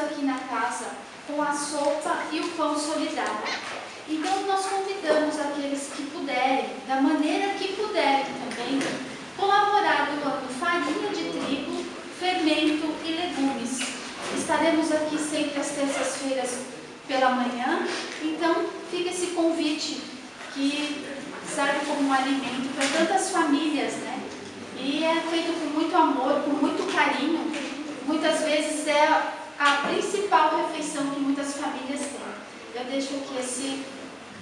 aqui na casa com a sopa e o pão solidário. Então nós convidamos aqueles que puderem, da maneira que puderem também, colaborar doando farinha de trigo, fermento e legumes. Estaremos aqui sempre às terças-feiras pela manhã, então fica esse convite que serve como um alimento para tantas famílias, né? E é feito com muito amor, com muito carinho. Muitas vezes é a principal refeição que muitas famílias têm. Eu deixo aqui esse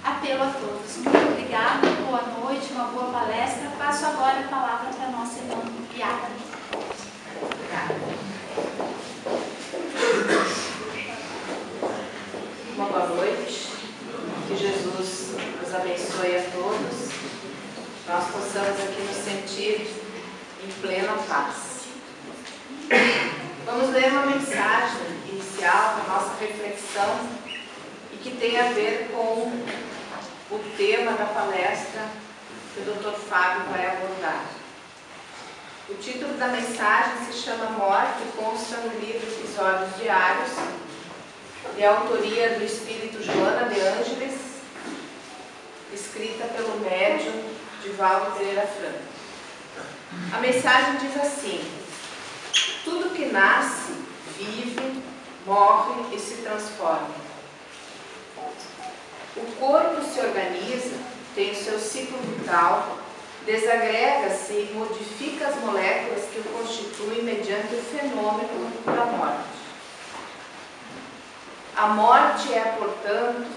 apelo a todos. Muito obrigada, boa noite, uma boa palestra. Passo agora a palavra para a nossa irmã Yara. Obrigada. Uma boa noite. Que Jesus nos abençoe a todos. Nós possamos aqui nos sentir em plena paz. Vamos ler uma mensagem inicial da nossa reflexão e que tem a ver com o tema da palestra que o Dr. Fábio vai abordar. O título da mensagem se chama Morte, consta no livro Episódios Diários, de autoria do espírito Joana de Ângeles, escrita pelo médium Divaldo Pereira Franco. A mensagem diz assim: tudo que nasce, vive, morre e se transforma. O corpo se organiza, tem o seu ciclo vital, desagrega-se e modifica as moléculas que o constituem mediante o fenômeno da morte. A morte é, portanto,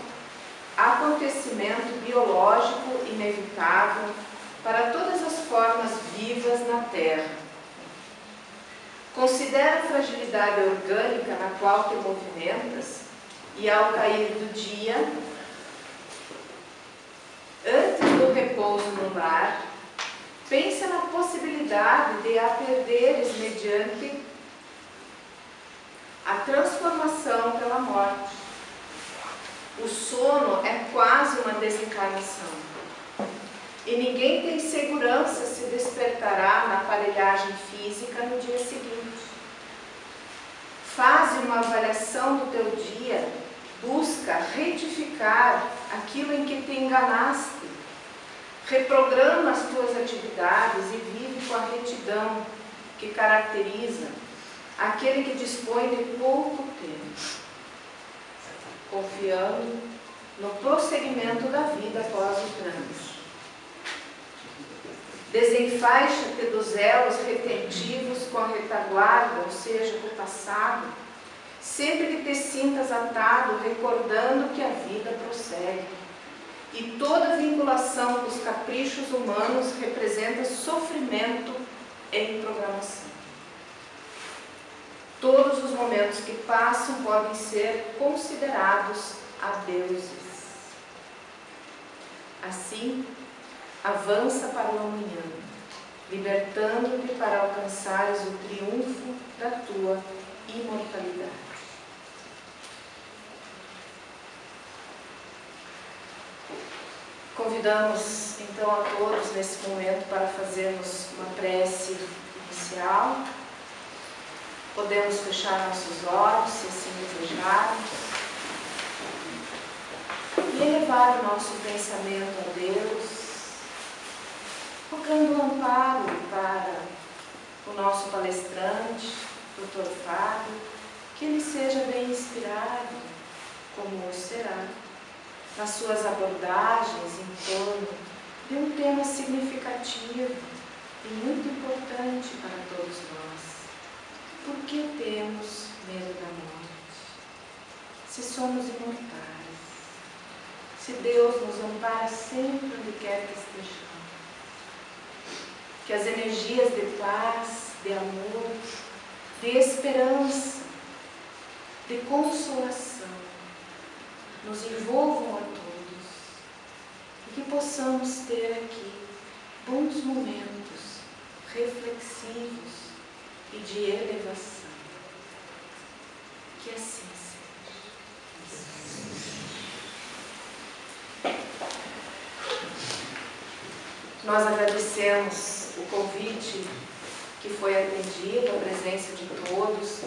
acontecimento biológico inevitável para todas as formas vivas na Terra. Considera a fragilidade orgânica na qual te movimentas e, ao cair do dia, antes do repouso no lar, pensa na possibilidade de a perderes mediante a transformação pela morte. O sono é quase uma desencarnação. E ninguém tem segurança se despertará na aparelhagem física no dia seguinte. Faze uma avaliação do teu dia, busca retificar aquilo em que te enganaste, reprograma as tuas atividades e vive com a retidão que caracteriza aquele que dispõe de pouco tempo, confiando no prosseguimento da vida após o trânsito. Desenfaixa-te dos elos retentivos com a retaguarda, ou seja, com o passado, sempre que te sintas atado, recordando que a vida prossegue. E toda vinculação com os caprichos humanos representa sofrimento em programação. Todos os momentos que passam podem ser considerados adeuses. Assim, avança para o amanhã, libertando-te para alcançares o triunfo da tua imortalidade. Convidamos então a todos nesse momento para fazermos uma prece inicial. Podemos fechar nossos olhos, se assim desejarmos, e elevar o nosso pensamento a Deus, rogando um amparo para o nosso palestrante, Dr. Fábio, que ele seja bem inspirado, como será, nas suas abordagens em torno de um tema significativo e muito importante para todos nós. Por que temos medo da morte? Se somos imortais, se Deus nos ampara sempre onde quer que estejamos, que as energias de paz, de amor, de esperança, de consolação nos envolvam a todos e que possamos ter aqui bons momentos reflexivos e de elevação. Que assim seja. Nós agradecemos o convite que foi atendido, a presença de todos,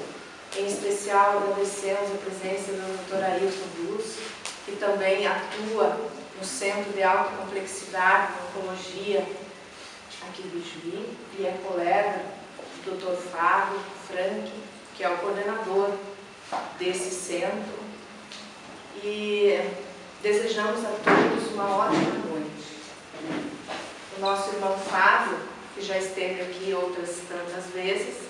Em especial, agradecemos a presença do Dr. Ailton Luz, que também atua no Centro de Alta Complexidade de Oncologia aqui do Juí, e é colega do Dr. Fábio Frank, que é o coordenador desse centro. E desejamos a todos uma ótima noite. O nosso irmão Fábio, que já esteve aqui outras tantas vezes,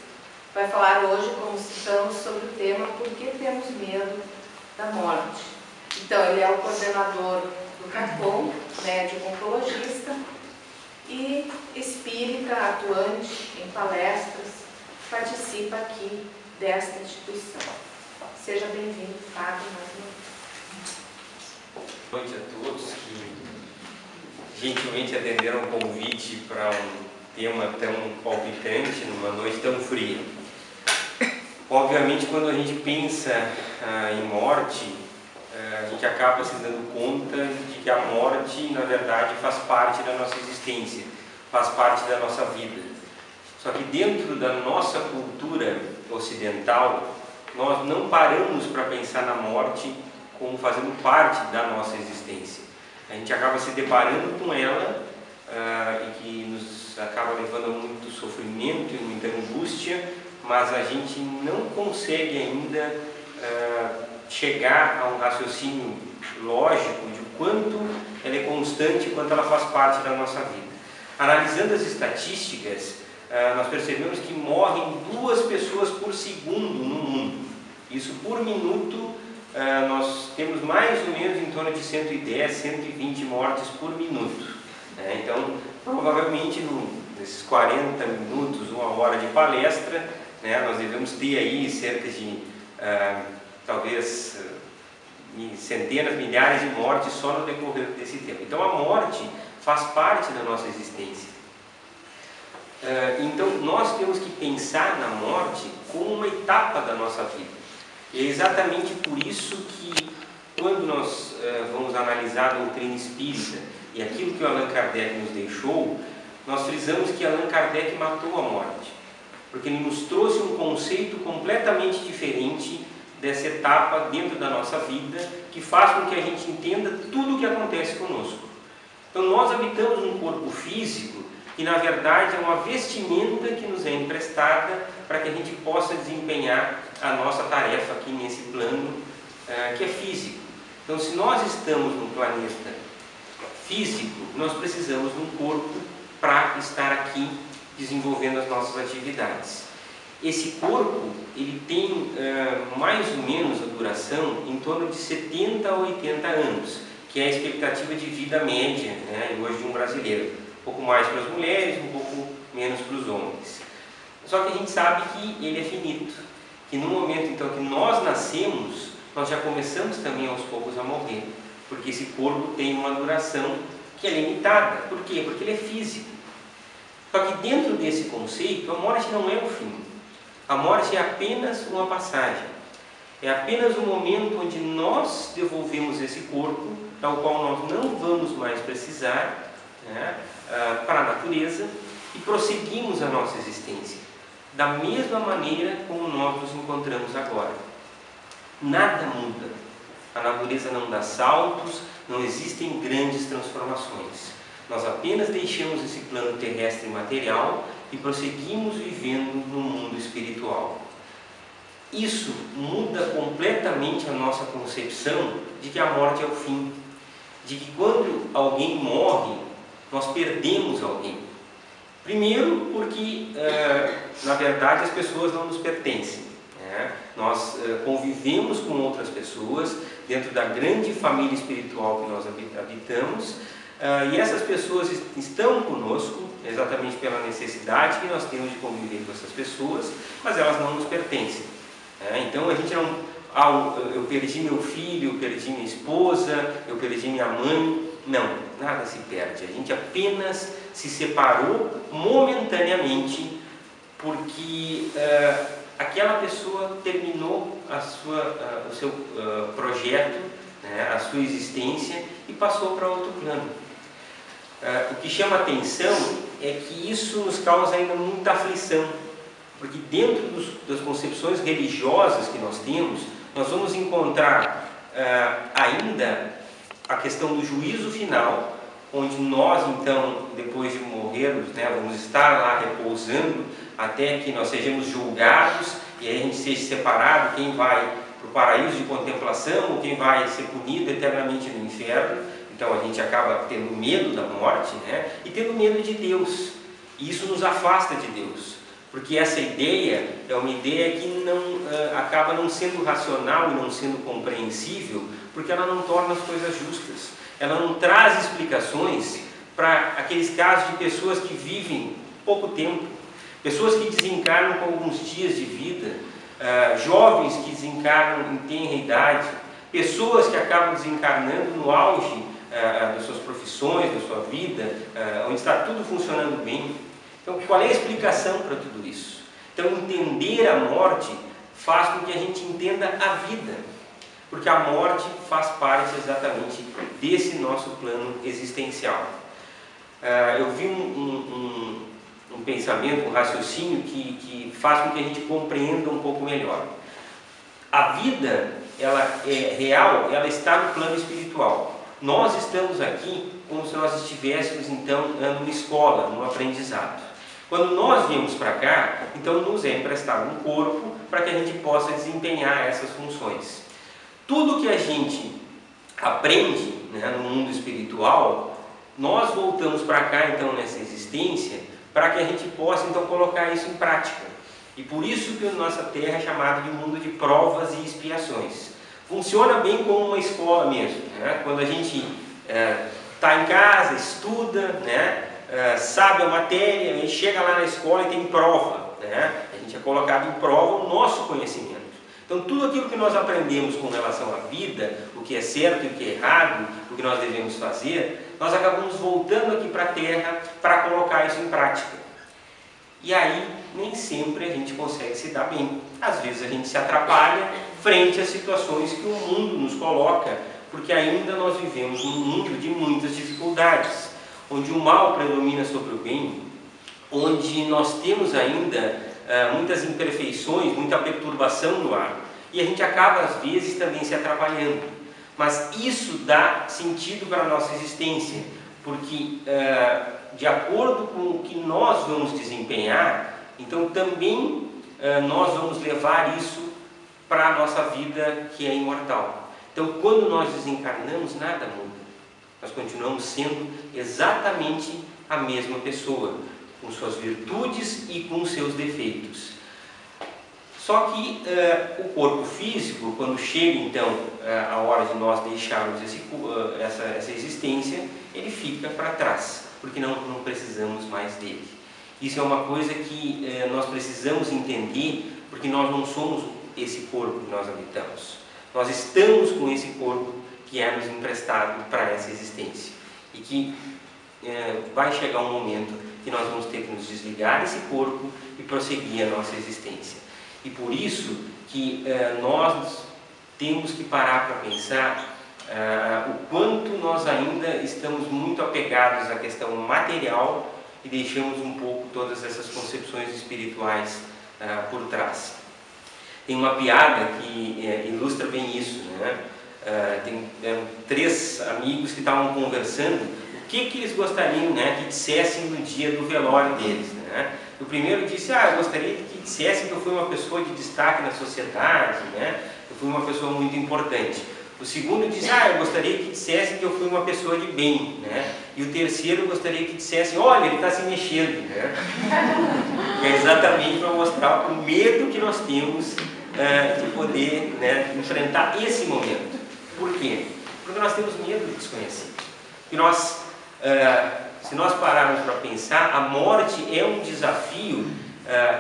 vai falar hoje, como citamos, sobre o tema Por que temos medo da morte? Então, ele é o coordenador do CAPOM, médico oncologista e espírita, atuante em palestras, participa aqui desta instituição. Seja bem-vindo, Fábio, mais uma vez. Boa noite a todos que gentilmente atenderam o convite para um tema tão palpitante, numa noite tão fria. Obviamente, quando a gente pensa em morte, a gente acaba se dando conta de que a morte, na verdade, faz parte da nossa existência, faz parte da nossa vida. Só que dentro da nossa cultura ocidental, nós não paramos para pensar na morte como fazendo parte da nossa existência. A gente acaba se deparando com ela e que nos acaba levando a muito sofrimento e muita angústia, mas a gente não consegue ainda chegar a um raciocínio lógico de quanto ela é constante, quanto ela faz parte da nossa vida. Analisando as estatísticas, nós percebemos que morrem 2 pessoas por segundo no mundo. Isso por minuto, nós temos mais ou menos em torno de 110, 120 mortes por minuto. Então, provavelmente nesses 40 minutos, 1 hora de palestra, nós devemos ter aí cerca de talvez centenas, milhares de mortes só no decorrer desse tempo. Então a morte faz parte da nossa existência. Então nós temos que pensar na morte como uma etapa da nossa vida. E é exatamente por isso que quando nós vamos analisar a doutrina espírita e aquilo que o Allan Kardec nos deixou, nós frisamos que Allan Kardec matou a morte, porque ele nos trouxe um conceito completamente diferente dessa etapa dentro da nossa vida, que faz com que a gente entenda tudo o que acontece conosco. Então nós habitamos um corpo físico que na verdade é uma vestimenta que nos é emprestada para que a gente possa desempenhar a nossa tarefa aqui nesse plano que é físico. Então se nós estamos num planeta físico, nós precisamos de um corpo para estar aqui desenvolvendo as nossas atividades. Esse corpo, ele tem mais ou menos a duração em torno de 70 a 80 anos, que é a expectativa de vida média, hoje de um brasileiro. Um pouco mais para as mulheres, um pouco menos para os homens. Só que a gente sabe que ele é finito, que no momento então que nós nascemos, nós já começamos também aos poucos a morrer, porque esse corpo tem uma duração que é limitada. Por quê? Porque ele é físico. Só que dentro desse conceito, a morte não é o fim. A morte é apenas uma passagem. É apenas um momento onde nós devolvemos esse corpo, ao qual nós não vamos mais precisar, para a natureza, e prosseguimos a nossa existência, da mesma maneira como nós nos encontramos agora. Nada muda. A natureza não dá saltos, não existem grandes transformações. Nós apenas deixamos esse plano terrestre material e prosseguimos vivendo no mundo espiritual. Isso muda completamente a nossa concepção de que a morte é o fim, de que quando alguém morre, nós perdemos alguém. Primeiro porque, na verdade, as pessoas não nos pertencem. Nós convivemos com outras pessoas dentro da grande família espiritual que nós habitamos, e essas pessoas estão conosco exatamente pela necessidade que nós temos de conviver com essas pessoas, mas elas não nos pertencem. Então a gente não... eu perdi meu filho, eu perdi minha esposa, eu perdi minha mãe. Não, nada se perde. A gente apenas se separou momentaneamente porque aquela pessoa terminou o seu projeto, a sua existência e passou para outro plano. O que chama atenção é que isso nos causa ainda muita aflição, Porque dentro das concepções religiosas que nós temos, nós vamos encontrar ainda a questão do juízo final, onde nós, então, depois de morrermos, né, vamos estar lá repousando até que nós sejamos julgados e aí a gente seja separado, quem vai para o paraíso de contemplação ou quem vai ser punido eternamente no inferno. Então a gente acaba tendo medo da morte, né, e tendo medo de Deus. E isso nos afasta de Deus, porque essa ideia é uma ideia que acaba não sendo racional e não sendo compreensível, porque ela não torna as coisas justas. Ela não traz explicações para aqueles casos de pessoas que vivem pouco tempo, pessoas que desencarnam com alguns dias de vida, jovens que desencarnam em tenra idade, pessoas que acabam desencarnando no auge das suas profissões, da sua vida, onde está tudo funcionando bem. Então, qual é a explicação para tudo isso? Então, entender a morte faz com que a gente entenda a vida, porque a morte faz parte exatamente desse nosso plano existencial. Eu vi um pensamento, um raciocínio que faz com que a gente compreenda um pouco melhor. A vida, ela é real, ela está no plano espiritual. Nós estamos aqui como se nós estivéssemos, então, numa escola, num aprendizado. Quando nós viemos para cá, então nos é emprestado um corpo para que a gente possa desempenhar essas funções. Tudo que a gente aprende, né, no mundo espiritual, nós voltamos para cá, então, nessa existência, para que a gente possa, então, colocar isso em prática. E por isso que a nossa Terra é chamada de mundo de provas e expiações. Funciona bem como uma escola mesmo, né? Quando a gente está em casa, estuda, né? Sabe a matéria, a gente chega lá na escola e tem prova, né? A gente é colocado em prova o nosso conhecimento. Então, tudo aquilo que nós aprendemos com relação à vida, o que é certo e o que é errado, o que nós devemos fazer, nós acabamos voltando aqui para a Terra para colocar isso em prática. E aí, nem sempre a gente consegue se dar bem. Às vezes a gente se atrapalha frente às situações que o mundo nos coloca, porque ainda nós vivemos num mundo de muitas dificuldades, onde o mal predomina sobre o bem, onde nós temos ainda muitas imperfeições, muita perturbação no ar, e a gente acaba às vezes também se atrapalhando. Mas isso dá sentido para a nossa existência, porque de acordo com o que nós vamos desempenhar, então também nós vamos levar isso para a nossa vida que é imortal. Então, quando nós desencarnamos, nada muda. Nós continuamos sendo exatamente a mesma pessoa, com suas virtudes e com seus defeitos. Só que o corpo físico, quando chega então a hora de nós deixarmos essa existência, ele fica para trás, porque não precisamos mais dele. Isso é uma coisa que nós precisamos entender, porque nós não somos esse corpo que nós habitamos. Nós estamos com esse corpo que é nos emprestado para essa existência. E que vai chegar um momento que nós vamos ter que nos desligar desse corpo e prosseguir a nossa existência. E por isso que nós temos que parar para pensar o quanto nós ainda estamos muito apegados à questão material e deixamos um pouco todas essas concepções espirituais por trás. Tem uma piada que ilustra bem isso, né? Tem 3 amigos que estavam conversando o que eles gostariam, né, que dissessem no dia do velório deles, né? O primeiro disse: eu gostaria que dissessem que eu fui uma pessoa de destaque na sociedade, né? Eu fui uma pessoa muito importante. O segundo disse: eu gostaria que dissessem que eu fui uma pessoa de bem, né? E o terceiro, eu gostaria que dissessem: olha, ele está se mexendo, né? É exatamente para mostrar o medo que nós temos de poder, né, enfrentar esse momento. Por quê? Porque nós temos medo do desconhecido. E nós, se nós pararmos para pensar, a morte é um desafio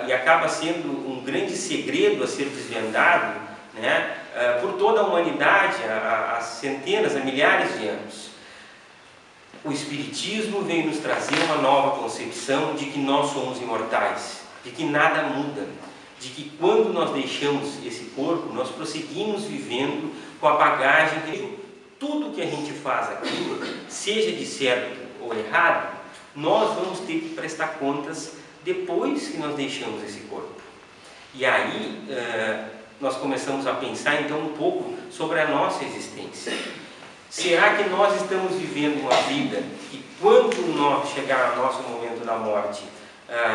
e acaba sendo um grande segredo a ser desvendado, né, por toda a humanidade há centenas, há milhares de anos. O Espiritismo veio nos trazer uma nova concepção de que nós somos imortais, de que nada muda, de que quando nós deixamos esse corpo, nós prosseguimos vivendo com a bagagem que tudo que a gente faz aqui, seja de certo ou errado, nós vamos ter que prestar contas depois que nós deixamos esse corpo. E aí nós começamos a pensar então um pouco sobre a nossa existência. Será que nós estamos vivendo uma vida que quando nós chegar ao nosso momento da morte,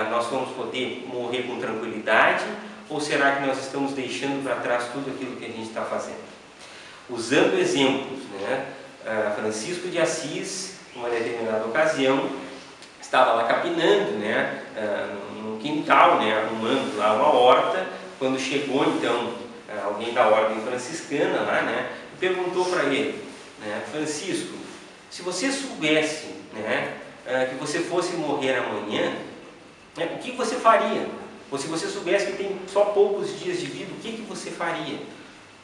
nós vamos poder morrer com tranquilidade? Ou será que nós estamos deixando para trás tudo aquilo que a gente está fazendo? Usando exemplos, né? Francisco de Assis, numa determinada ocasião, estava lá capinando, né? No quintal, né? Arrumando lá uma horta, quando chegou então alguém da ordem franciscana lá, né? E perguntou para ele, né? Francisco, se você soubesse, né, que você fosse morrer amanhã, né, o que você faria? Ou se você soubesse que tem só poucos dias de vida, o que você faria?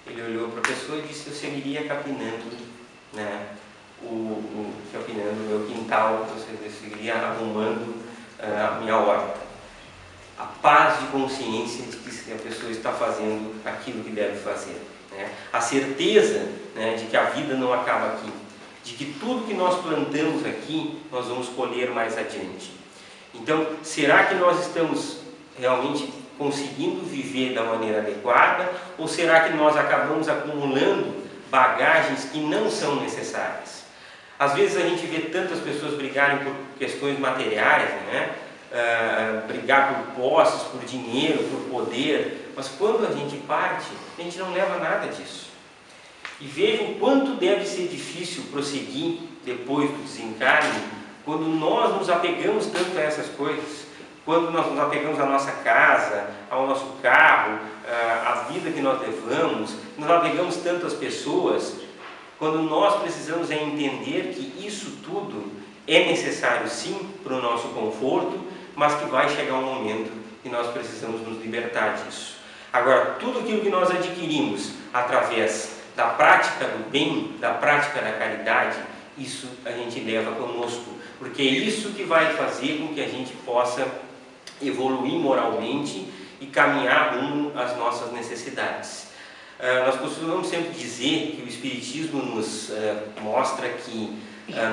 Ele olhou para a pessoa e disse: eu seguiria capinando, né, capinando o meu quintal, eu seguiria arrumando a minha horta. A paz de consciência de que a pessoa está fazendo aquilo que deve fazer, né? A certeza, né, de que a vida não acaba aqui, de que tudo que nós plantamos aqui, nós vamos colher mais adiante. Então, será que nós estamos realmente conseguindo viver da maneira adequada, ou será que nós acabamos acumulando bagagens que não são necessárias? Às vezes a gente vê tantas pessoas brigarem por questões materiais, né? Brigar por posses, por dinheiro, por poder, mas quando a gente parte, a gente não leva nada disso. E vejam quanto deve ser difícil prosseguir depois do desencarne, quando nós nos apegamos tanto a essas coisas, quando nós nos apegamos à nossa casa, ao nosso carro, à vida que nós levamos, nos apegamos tanto às pessoas, quando nós precisamos entender que isso tudo é necessário sim para o nosso conforto, mas que vai chegar um momento que nós precisamos nos libertar disso. Agora, tudo aquilo que nós adquirimos através da prática do bem, da prática da caridade, isso a gente leva conosco, porque é isso que vai fazer com que a gente possa evoluir moralmente e caminhar rumo às nossas necessidades. Nós costumamos sempre dizer que o Espiritismo nos mostra que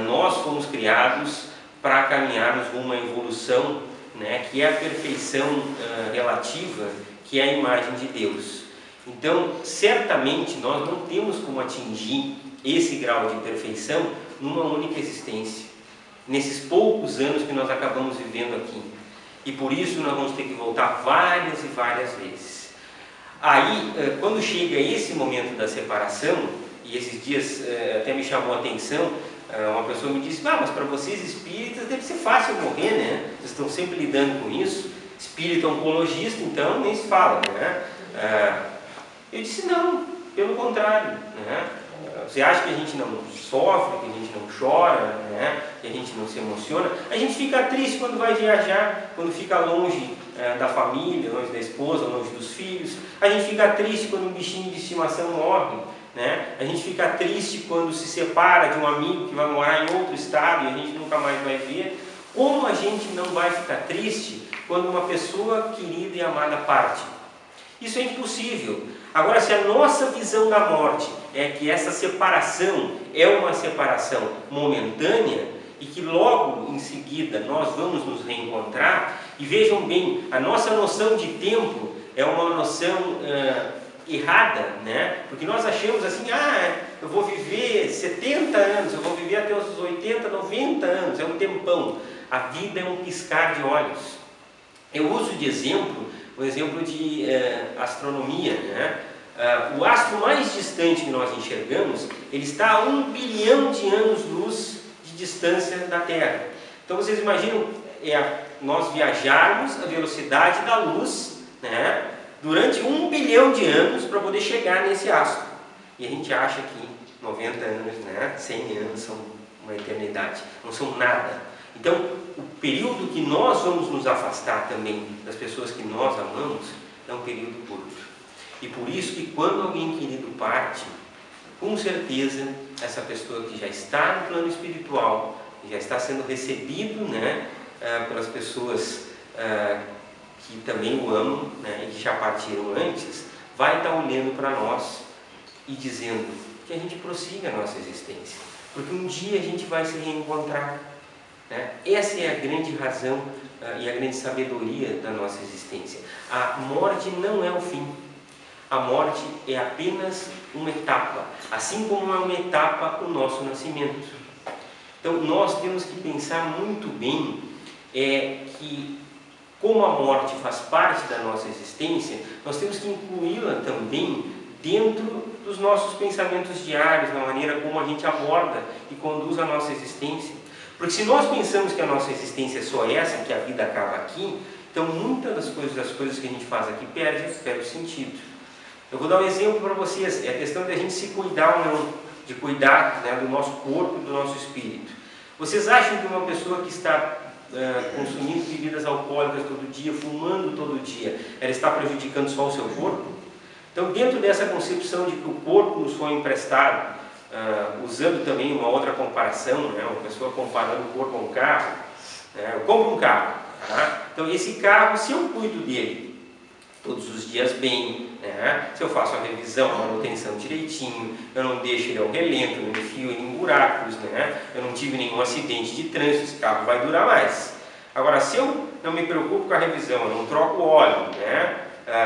nós fomos criados para caminharmos rumo à evolução, né, que é a perfeição relativa, que é a imagem de Deus. Então, certamente, nós não temos como atingir esse grau de perfeição numa única existência, nesses poucos anos que nós acabamos vivendo aqui. E por isso nós vamos ter que voltar várias e várias vezes. Aí, quando chega esse momento da separação, e esses dias até me chamou a atenção, uma pessoa me disse: mas para vocês espíritas deve ser fácil morrer, né? Vocês estão sempre lidando com isso. Espírita oncologista, então, nem se fala, né? Eu disse: não, pelo contrário, né? Você acha que a gente não sofre, que a gente não chora, né? Que a gente não se emociona? A gente fica triste quando vai viajar, quando fica longe da família, longe da esposa, longe dos filhos. A gente fica triste quando um bichinho de estimação morre, né? A gente fica triste quando se separa de um amigo que vai morar em outro estado e a gente nunca mais vai ver. Como a gente não vai ficar triste quando uma pessoa querida e amada parte? Isso é impossível. Agora, se a nossa visão da morte é que essa separação é uma separação momentânea e que logo em seguida nós vamos nos reencontrar, e vejam bem, a nossa noção de tempo é uma noção errada, né? Porque nós achamos assim: eu vou viver 70 anos, eu vou viver até os 80, 90 anos, é um tempão. A vida é um piscar de olhos. Eu uso de exemplo o exemplo de astronomia, né? O astro mais distante que nós enxergamos, ele está a 1 bilhão de anos-luz de distância da Terra. Então vocês imaginam nós viajarmos a velocidade da luz, né, durante 1 bilhão de anos para poder chegar nesse astro. E a gente acha que 90 anos, né, 100 anos são uma eternidade, não são nada. Então, o período que nós vamos nos afastar também das pessoas que nós amamos é um período curto. E por isso que quando alguém querido parte, com certeza essa pessoa que já está no plano espiritual, que já está sendo recebido, né, pelas pessoas que também o amam, né, e que já partiram antes, vai estar olhando para nós e dizendo que a gente prossiga a nossa existência, porque um dia a gente vai se reencontrar. né? Essa é a grande razão e a grande sabedoria da nossa existência. A morte não é o fim. A morte é apenas uma etapa, assim como é uma etapa o nosso nascimento. Então nós temos que pensar muito bem que, como a morte faz parte da nossa existência, nós temos que incluí-la também dentro dos nossos pensamentos diários, na maneira como a gente aborda e conduz a nossa existência. Porque se nós pensamos que a nossa existência é só essa, que a vida acaba aqui, então muitas das coisas que a gente faz aqui perde o sentido. Eu vou dar um exemplo para vocês, é a questão de a gente se cuidar ou não, de cuidar, né, do nosso corpo e do nosso espírito. Vocês acham que uma pessoa que está consumindo bebidas alcoólicas todo dia, fumando todo dia, ela está prejudicando só o seu corpo? Então, dentro dessa concepção de que o corpo nos foi emprestado, usando também uma outra comparação, né, uma pessoa comparando o corpo a um carro, eu compro um carro, tá? Então esse carro, se eu cuido dele todos os dias bem, né, se eu faço a revisão, a manutenção direitinho, eu não deixo ele ao relento, não enfio ele em buracos, né, eu não tive nenhum acidente de trânsito, esse carro vai durar mais. Agora, se eu não me preocupo com a revisão, eu não troco o óleo, né,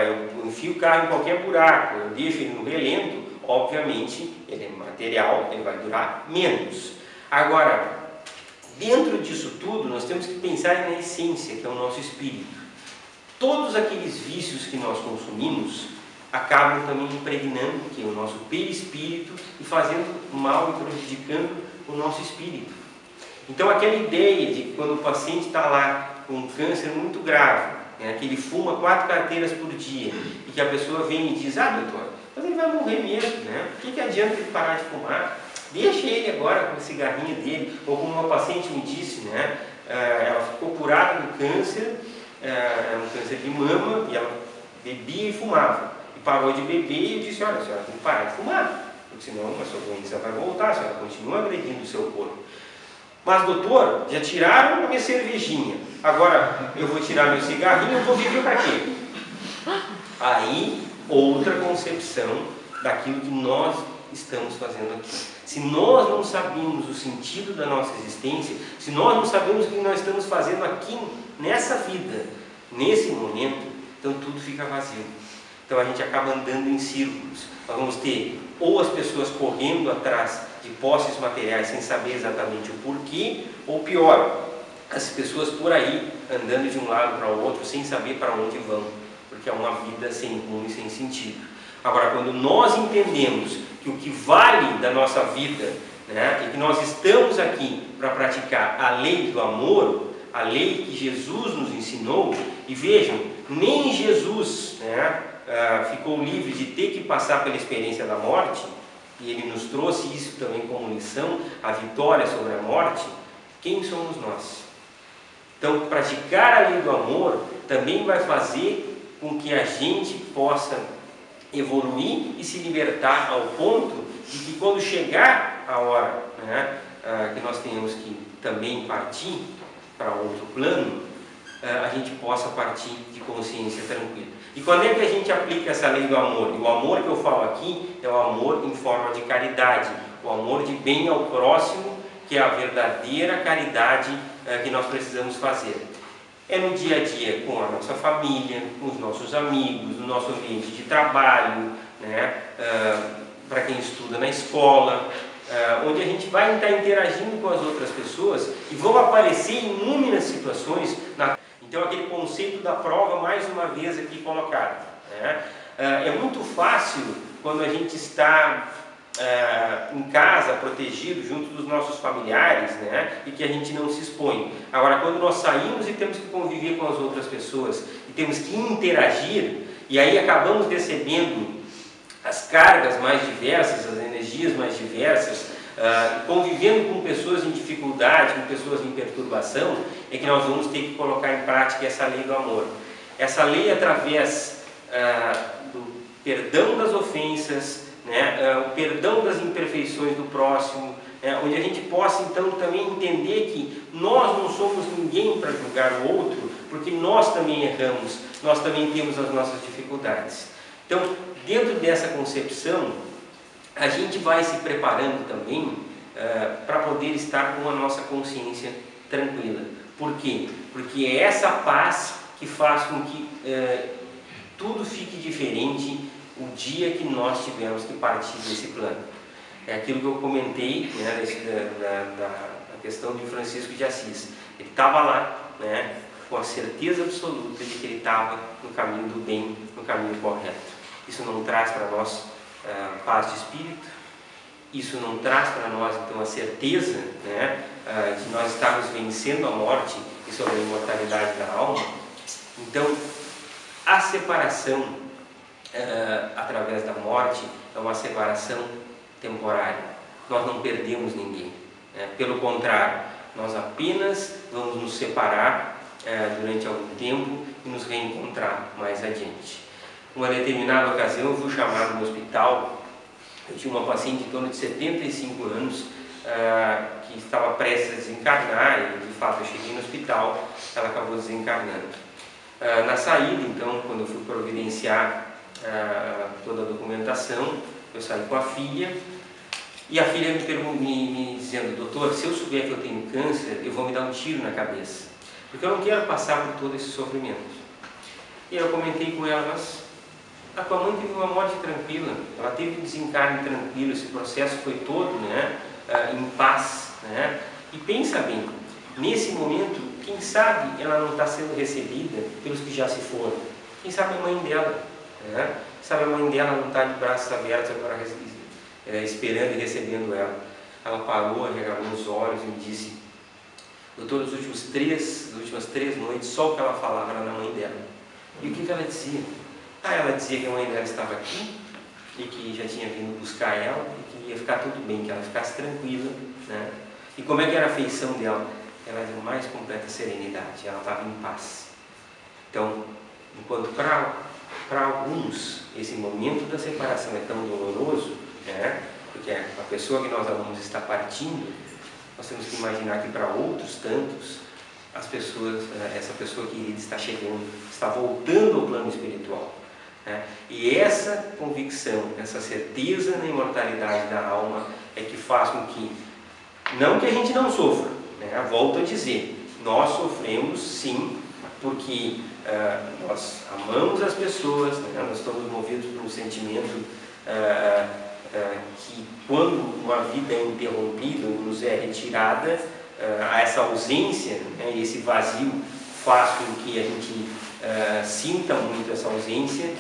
eu enfio o carro em qualquer buraco, eu deixo ele no relento, obviamente ele é material, ele vai durar menos. Agora, dentro disso tudo, nós temos que pensar na essência, que é o nosso espírito. Todos aqueles vícios que nós consumimos acabam também impregnando o nosso perispírito e fazendo mal e prejudicando o nosso espírito. Então aquela ideia de que quando o paciente está lá com um câncer muito grave, né, que ele fuma 4 carteiras por dia e que a pessoa vem e diz: doutor, mas ele vai morrer mesmo, né? O que adianta ele parar de fumar? Deixa ele agora com o cigarrinho dele. Ou como uma paciente me disse, né, ela ficou curada do câncer, era um câncer de mama, e ela bebia e fumava. E parou de beber e eu disse: olha, a senhora tem que parar de fumar, porque senão a sua doença vai voltar, a senhora continua agredindo o seu corpo. Mas doutor, já tiraram a minha cervejinha, agora eu vou tirar meu cigarrinho, eu vou viver para quê? Aí, outra concepção daquilo que nós estamos fazendo aqui. Se nós não sabemos o sentido da nossa existência, se nós não sabemos o que nós estamos fazendo aqui nessa vida, nesse momento, então tudo fica vazio. Então a gente acaba andando em círculos. Nós vamos ter ou as pessoas correndo atrás de posses materiais sem saber exatamente o porquê, ou pior, as pessoas por aí andando de um lado para o outro sem saber para onde vão, porque é uma vida sem rumo e sem sentido. Agora, quando nós entendemos que o que vale da nossa vida, né, e que nós estamos aqui para praticar a lei do amor, a lei que Jesus nos ensinou, e vejam, nem Jesus, né, ficou livre de ter que passar pela experiência da morte, e ele nos trouxe isso também como lição, a vitória sobre a morte. Quem somos nós? Então, praticar a lei do amor também vai fazer com que a gente possa evoluir e se libertar ao ponto de que quando chegar a hora, né, que nós tenhamos que também partir para outro plano, a gente possa partir de consciência tranquila. E quando é que a gente aplica essa lei do amor? E o amor que eu falo aqui é o amor em forma de caridade, o amor de bem ao próximo, que é a verdadeira caridade que nós precisamos fazer. É no dia a dia com a nossa família, com os nossos amigos, no nosso ambiente de trabalho, né? Para quem estuda na escola, onde a gente vai estar interagindo com as outras pessoas e vão aparecer inúmeras situações. Então aquele conceito da prova mais uma vez aqui colocado, né? É muito fácil quando a gente está em casa, protegido, junto dos nossos familiares, né, e que a gente não se expõe. Agora, quando nós saímos e temos que conviver com as outras pessoas, e temos que interagir, e aí acabamos recebendo as cargas mais diversas, as energias mais diversas, convivendo com pessoas em dificuldade, com pessoas em perturbação, é que nós vamos ter que colocar em prática essa lei do amor. Essa lei através do perdão das ofensas, né, o perdão das imperfeições do próximo, onde a gente possa então também entender que nós não somos ninguém para julgar o outro, porque nós também erramos, nós também temos as nossas dificuldades. Então, dentro dessa concepção, a gente vai se preparando também para poder estar com a nossa consciência tranquila. Por quê? Porque é essa paz que faz com que tudo fique diferente o dia que nós tivermos que partir desse plano. É aquilo que eu comentei, né, da questão de Francisco de Assis. Ele estava lá, né, com a certeza absoluta de que ele estava no caminho do bem, no caminho correto. Isso não traz para nós paz de espírito? Isso não traz para nós, então, a certeza, né, de nós estarmos vencendo a morte e sobre a imortalidade da alma? Então, a separação através da morte é uma separação temporária. Nós não perdemos ninguém. Pelo contrário, nós apenas vamos nos separar durante algum tempo e nos reencontrar mais adiante. Uma determinada ocasião, eu fui chamado no hospital. Eu tinha uma paciente em torno de 75 anos que estava prestes a desencarnar, e de fato eu cheguei no hospital, ela acabou desencarnando. Na saída, então, quando eu fui providenciar toda a documentação, eu saí com a filha, e a filha me dizendo: doutor, se eu souber que eu tenho câncer, eu vou me dar um tiro na cabeça, porque eu não quero passar por todo esse sofrimento. E eu comentei com ela: mas a tua mãe teve uma morte tranquila, ela teve um desencarne tranquilo, esse processo foi todo, né, em paz, né? E pensa bem, nesse momento, quem sabe ela não está sendo recebida pelos que já se foram. Quem sabe a mãe dela, né? Quem sabe a mãe dela não está de braços abertos agora esperando e recebendo ela. Ela parou, arregalou os olhos e me disse: doutor, nas últimas 3 noites, só o que ela falava era da mãe dela. E o que ela dizia? Ela dizia que a mãe dela estava aqui e que já tinha vindo buscar ela e que ia ficar tudo bem, que ela ficasse tranquila, né? E como é que era a afeição dela? Ela era de mais completa serenidade, ela estava em paz. Então, enquanto para alguns esse momento da separação é tão doloroso, né? Porque a pessoa que nós amamos está partindo, nós temos que imaginar que para outros tantos, essa pessoa querida está chegando, está voltando ao plano espiritual. E essa convicção, essa certeza na imortalidade da alma é que faz com que, não que a gente não sofra, né? Volto a dizer, nós sofremos sim, porque nós amamos as pessoas, né? Nós estamos movidos por um sentimento que, quando uma vida é interrompida ou nos é retirada, essa ausência, né? Esse vazio faz com que a gente sinta muito essa ausência,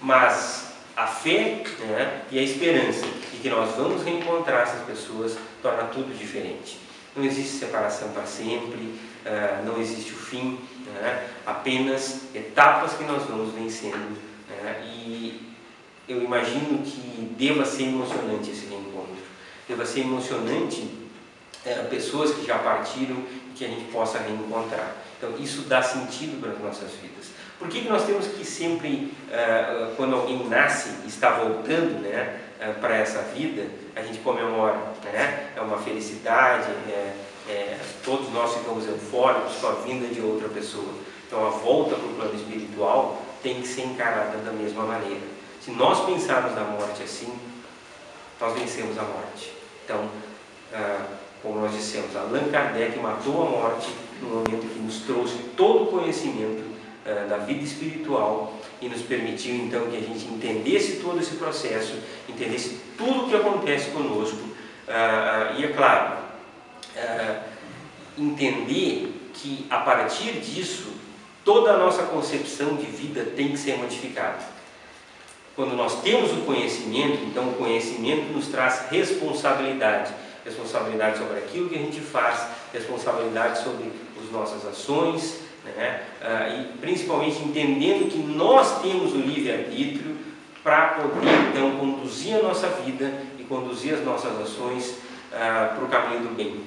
mas a fé, né, e a esperança de que nós vamos reencontrar essas pessoas torna tudo diferente. Não existe separação para sempre, não existe o fim, né, apenas etapas que nós vamos vencendo, né, e eu imagino que deva ser emocionante esse reencontro, deva ser emocionante pessoas que já partiram e que a gente possa reencontrar. Então isso dá sentido para as nossas vidas. Por que nós temos que sempre, quando alguém nasce e está voltando, né, para essa vida, a gente comemora, né? É uma felicidade, todos nós ficamos eufóricos com a vinda de outra pessoa. Então a volta para o plano espiritual tem que ser encarada da mesma maneira. Se nós pensarmos na morte assim, nós vencemos a morte. Então, como nós dissemos, Allan Kardec matou a morte no momento que nos trouxe todo o conhecimento da vida espiritual e nos permitiu então que a gente entendesse todo esse processo, entendesse tudo o que acontece conosco e, é claro, entender que a partir disso toda a nossa concepção de vida tem que ser modificada. Quando nós temos o conhecimento, então o conhecimento nos traz responsabilidade sobre aquilo que a gente faz, responsabilidade sobre as nossas ações, né? E principalmente entendendo que nós temos o livre-arbítrio para poder então conduzir a nossa vida e conduzir as nossas ações para o caminho do bem,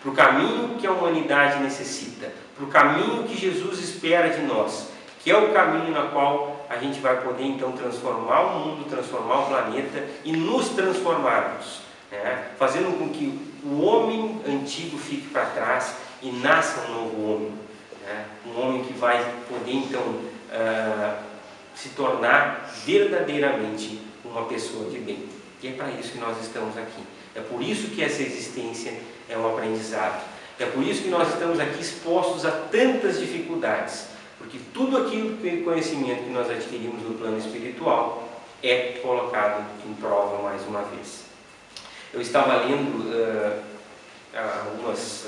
para o caminho que a humanidade necessita, para o caminho que Jesus espera de nós, que é o caminho na qual a gente vai poder então transformar o mundo, transformar o planeta e nos transformarmos, né? Fazendo com que o homem antigo fique para trás e nasça um novo homem, né? Um homem que vai poder então se tornar verdadeiramente uma pessoa de bem. E é para isso que nós estamos aqui. É por isso que essa existência é um aprendizado. É por isso que nós estamos aqui expostos a tantas dificuldades, porque tudo aquilo que conhecimento que nós adquirimos no plano espiritual é colocado em prova mais uma vez. Eu estava lendo algumas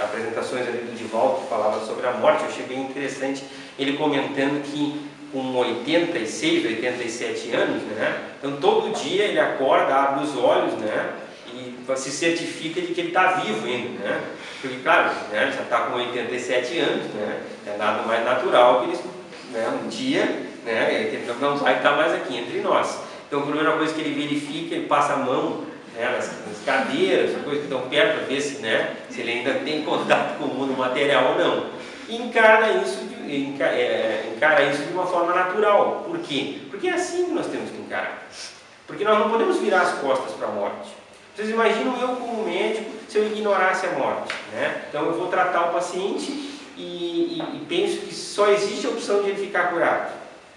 apresentações ali do Divaldo que falava sobre a morte. Eu achei bem interessante ele comentando que com 86, 87 anos, né? Então todo dia ele acorda, abre os olhos, né? E se certifica de que ele está vivo ainda, né? Porque, claro, né, já está com 87 anos, né? É nada mais natural que ele, né, um dia, né, ele não vai estar mais aqui entre nós. Então a primeira coisa que ele verifica, ele passa a mão, né, nas cadeiras, coisas que estão perto, para ver se, né, se ele ainda tem contato com o mundo material ou não. E encara isso de uma forma natural. Por quê? Porque é assim que nós temos que encarar. Porque nós não podemos virar as costas para a morte. Vocês imaginam eu como médico se eu ignorasse a morte, né? Então eu vou tratar o paciente e penso que só existe a opção de ele ficar curado,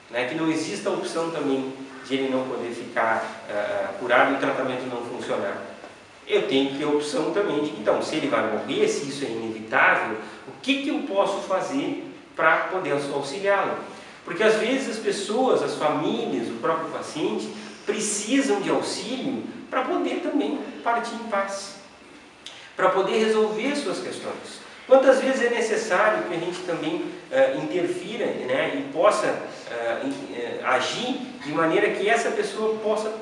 né? Que não exista a opção também de ele não poder ficar curado e o tratamento não funcionar. Eu tenho que ter a opção também de que, então, se ele vai morrer, se isso é inevitável, o que eu posso fazer para poder auxiliá-lo? Porque às vezes as pessoas, as famílias, o próprio paciente precisam de auxílio para poder também partir em paz, para poder resolver suas questões. Quantas vezes é necessário que a gente também interfira, né, e possa agir de maneira que essa pessoa possa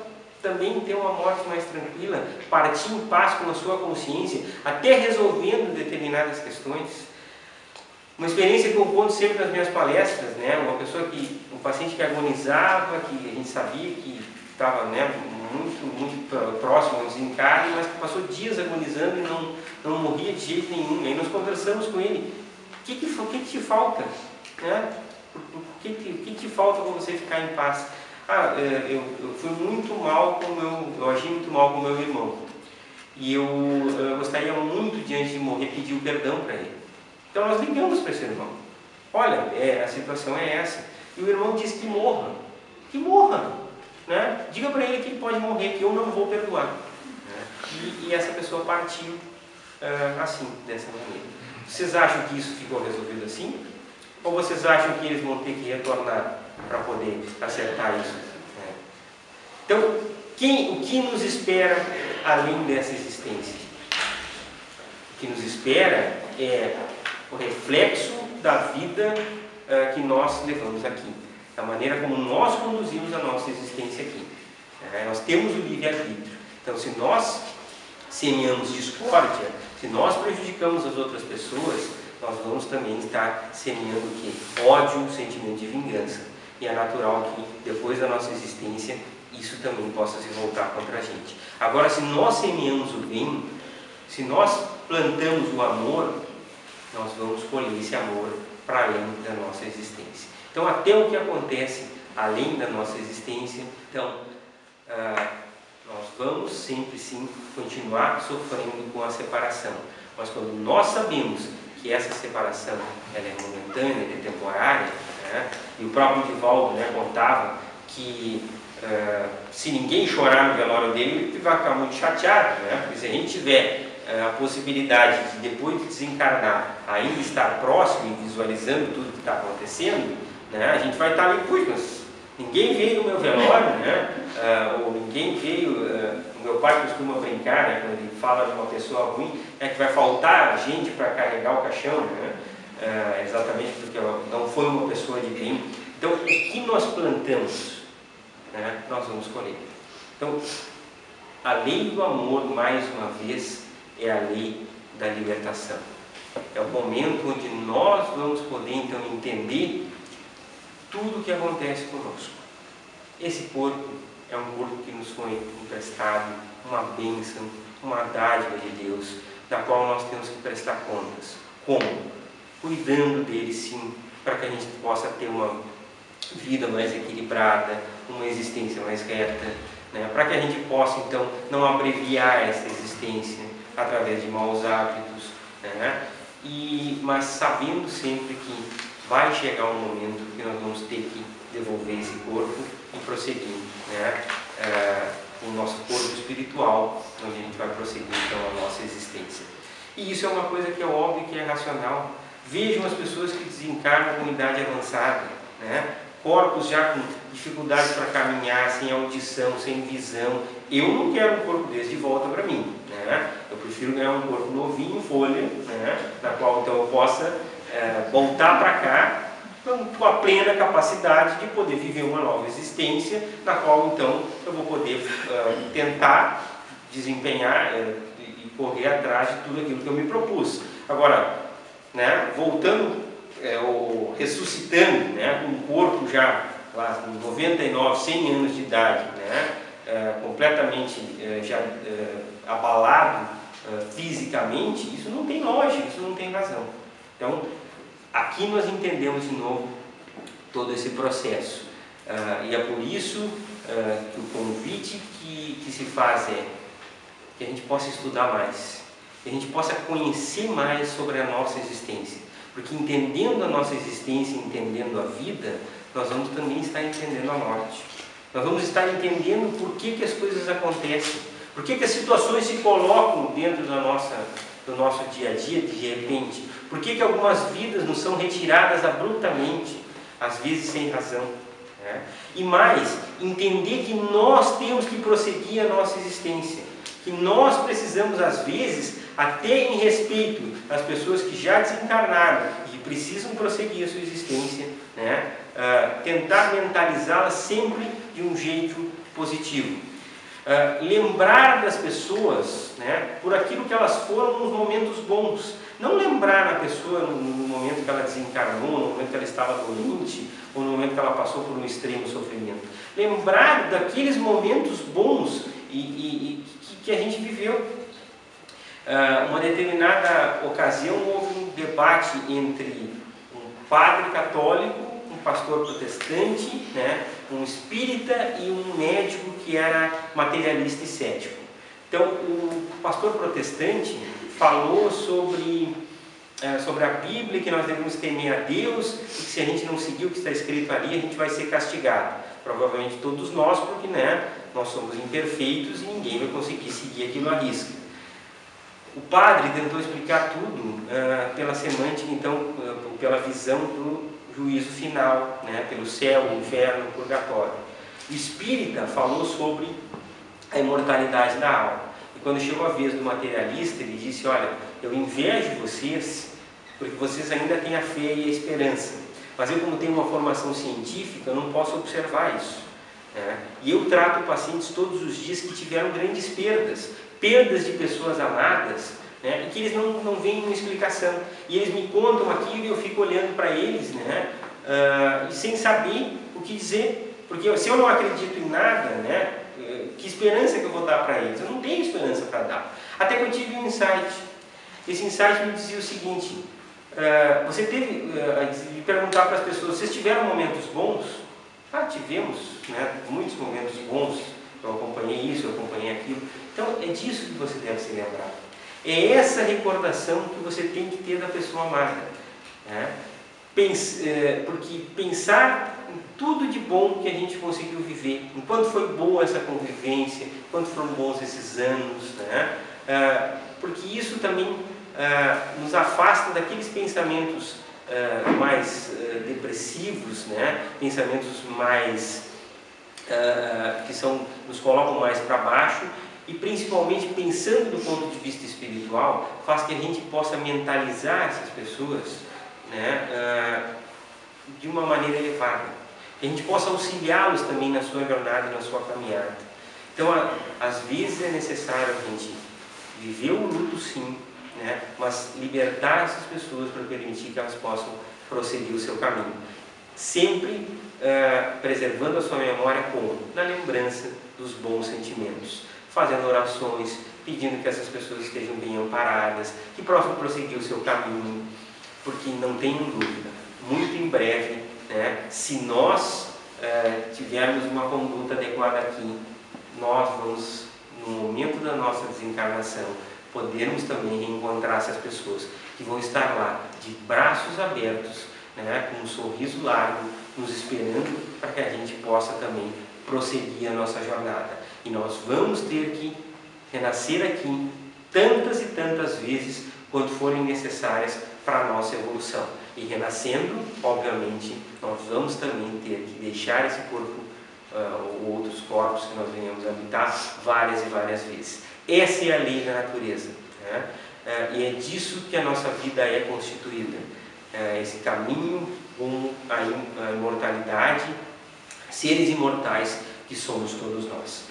também ter uma morte mais tranquila, partir em paz com a sua consciência, até resolvendo determinadas questões. Uma experiência que eu conto sempre nas minhas palestras, né, um paciente que agonizava, que a gente sabia que estava, né, muito próximo ao desencarne, mas que passou dias agonizando e não morria de jeito nenhum. E aí nós conversamos com ele: o que te falta? Né? O que te falta para você ficar em paz? Eu fui muito mal eu agi muito mal com o meu irmão. E eu gostaria muito, diante de morrer, pedir o perdão para ele. Então nós ligamos para esse irmão: olha, a situação é essa. E o irmão disse que morra. Que morra! Né? Diga para ele que ele pode morrer, que eu não vou perdoar. Né? E essa pessoa partiu assim, dessa maneira. Vocês acham que isso ficou resolvido assim? Ou vocês acham que eles vão ter que retornar para poder acertar isso? Então, o que nos espera além dessa existência? O que nos espera é o reflexo da vida que nós levamos aqui, da maneira como nós conduzimos a nossa existência aqui. Nós temos o livre-arbítrio. Então, se nós semeamos discórdia, se nós prejudicamos as outras pessoas, nós vamos também estar semeando o quê? Ódio, sentimento de vingança. E é natural que, depois da nossa existência, isso também possa se voltar contra a gente. Agora, se nós semeamos o bem, se nós plantamos o amor, nós vamos colher esse amor para além da nossa existência. Então, até o que acontece além da nossa existência, então, nós vamos sempre sim continuar sofrendo com a separação. Mas quando nós sabemos que essa separação ela é momentânea, é temporária, né? E o próprio Divaldo, né, contava que se ninguém chorar no velório dele, ele vai ficar muito chateado, né? Porque se a gente tiver a possibilidade de, depois de desencarnar, ainda estar próximo e visualizando tudo que está acontecendo, né, a gente vai estar ali: puxa, mas ninguém veio no meu velório, né? Ou ninguém veio. O meu pai costuma brincar, né, quando ele fala de uma pessoa ruim, que vai faltar gente para carregar o caixão, né? Exatamente porque não foi uma pessoa de bem. Então, o que nós plantamos, né, nós vamos colher. Então, a lei do amor, mais uma vez, é a lei da libertação. É o momento onde nós vamos poder, então, entender tudo o que acontece conosco. Esse corpo é um corpo que nos foi emprestado, uma bênção, uma dádiva de Deus, da qual nós temos que prestar contas. Como? Cuidando dele, sim, para que a gente possa ter uma vida mais equilibrada, uma existência mais reta, né? Para que a gente possa, então, não abreviar essa existência através de maus hábitos, né? Mas sabendo sempre que vai chegar um momento que nós vamos ter que devolver esse corpo e prosseguir, né? o nosso corpo espiritual, onde a gente vai prosseguir então a nossa existência. E isso é uma coisa que é óbvio, que é racional. Vejam as pessoas que desencarnam com idade avançada, né? Corpos já com dificuldades para caminhar, sem audição, sem visão. Eu não quero um corpo desse de volta para mim, né? Eu prefiro ganhar um corpo novinho, folha, né? Na qual então eu possa voltar para cá com a plena capacidade de poder viver uma nova existência, na qual então eu vou poder tentar desempenhar e correr atrás de tudo aquilo que eu me propus. Agora, né, voltando ou ressuscitando, né, com o corpo já lá com 99, 100 anos de idade, né, completamente já abalado fisicamente, isso não tem lógica, isso não tem razão. Então, aqui nós entendemos de novo todo esse processo. E é por isso que o convite que se faz é que a gente possa estudar mais, que a gente possa conhecer mais sobre a nossa existência. Porque entendendo a nossa existência, entendendo a vida, nós vamos também estar entendendo a morte. Nós vamos estar entendendo por que as coisas acontecem, por que as situações se colocam dentro do nosso dia a dia de repente, por que algumas vidas nos são retiradas abruptamente, às vezes sem razão. Né? E mais, entender que nós temos que prosseguir a nossa existência, que nós precisamos às vezes, até em respeito às pessoas que já desencarnaram e que precisam prosseguir a sua existência, né? Tentar mentalizá-las sempre de um jeito positivo. Lembrar das pessoas, né, por aquilo que elas foram nos momentos bons. Não lembrar a pessoa no momento que ela desencarnou, no momento que ela estava doente, ou no momento que ela passou por um extremo sofrimento. Lembrar daqueles momentos bons que a gente viveu. Uma determinada ocasião houve um debate entre um padre católico, um pastor protestante, né, um espírita e um médico que era materialista e cético. Então, o pastor protestante falou sobre a Bíblia, que nós devemos temer a Deus e que se a gente não seguir o que está escrito ali, a gente vai ser castigado. Provavelmente todos nós, porque, né, nós somos imperfeitos e ninguém vai conseguir seguir aquilo à risca. O padre tentou explicar tudo pela semântica, então, pela visão do juízo final, né, pelo céu, o inferno, o purgatório. O espírita falou sobre a imortalidade da alma. E quando chegou a vez do materialista, ele disse: olha, eu invejo vocês porque vocês ainda têm a fé e a esperança. Mas eu, como tenho uma formação científica, eu não posso observar isso. Né? E eu trato pacientes todos os dias que tiveram grandes perdas de pessoas amadas, né, e que eles não veem uma explicação. E eles me contam aquilo e eu fico olhando para eles, né, sem saber o que dizer. Porque se eu não acredito em nada, né, que esperança que eu vou dar para eles? Eu não tenho esperança para dar. Até que eu tive um insight. Esse insight me dizia o seguinte: você teve de perguntar para as pessoas, vocês tiveram momentos bons? Tivemos, né, muitos momentos bons. Eu acompanhei isso, eu acompanhei aquilo. Então é disso que você deve se lembrar. É essa recordação que você tem que ter da pessoa amada. Né? Porque pensar em tudo de bom que a gente conseguiu viver, enquanto foi boa essa convivência, enquanto foram bons esses anos, né? Porque isso também nos afasta daqueles pensamentos mais depressivos, né? Pensamentos mais que nos colocam mais para baixo, e principalmente pensando do ponto de vista espiritual, faz que a gente possa mentalizar essas pessoas, né, de uma maneira elevada, que a gente possa auxiliá-los também na sua jornada e na sua caminhada. Então, às vezes é necessário a gente viver o luto, sim, né, mas libertar essas pessoas para permitir que elas possam prosseguir o seu caminho, sempre preservando a sua memória na lembrança dos bons sentimentos, fazendo orações, pedindo que essas pessoas estejam bem amparadas, que possam prosseguir o seu caminho, porque não tenham dúvida, muito em breve, né, se nós tivermos uma conduta adequada aqui, nós vamos, no momento da nossa desencarnação, podermos também reencontrar essas pessoas que vão estar lá de braços abertos, né, com um sorriso largo, nos esperando para que a gente possa também prosseguir a nossa jornada. E nós vamos ter que renascer aqui tantas e tantas vezes quanto forem necessárias para a nossa evolução. E renascendo, obviamente, nós vamos também ter que deixar esse corpo ou outros corpos que nós venhamos habitar várias e várias vezes. Essa é a lei da natureza, né? E é disso que a nossa vida é constituída. Esse caminho rumo à imortalidade, seres imortais que somos todos nós.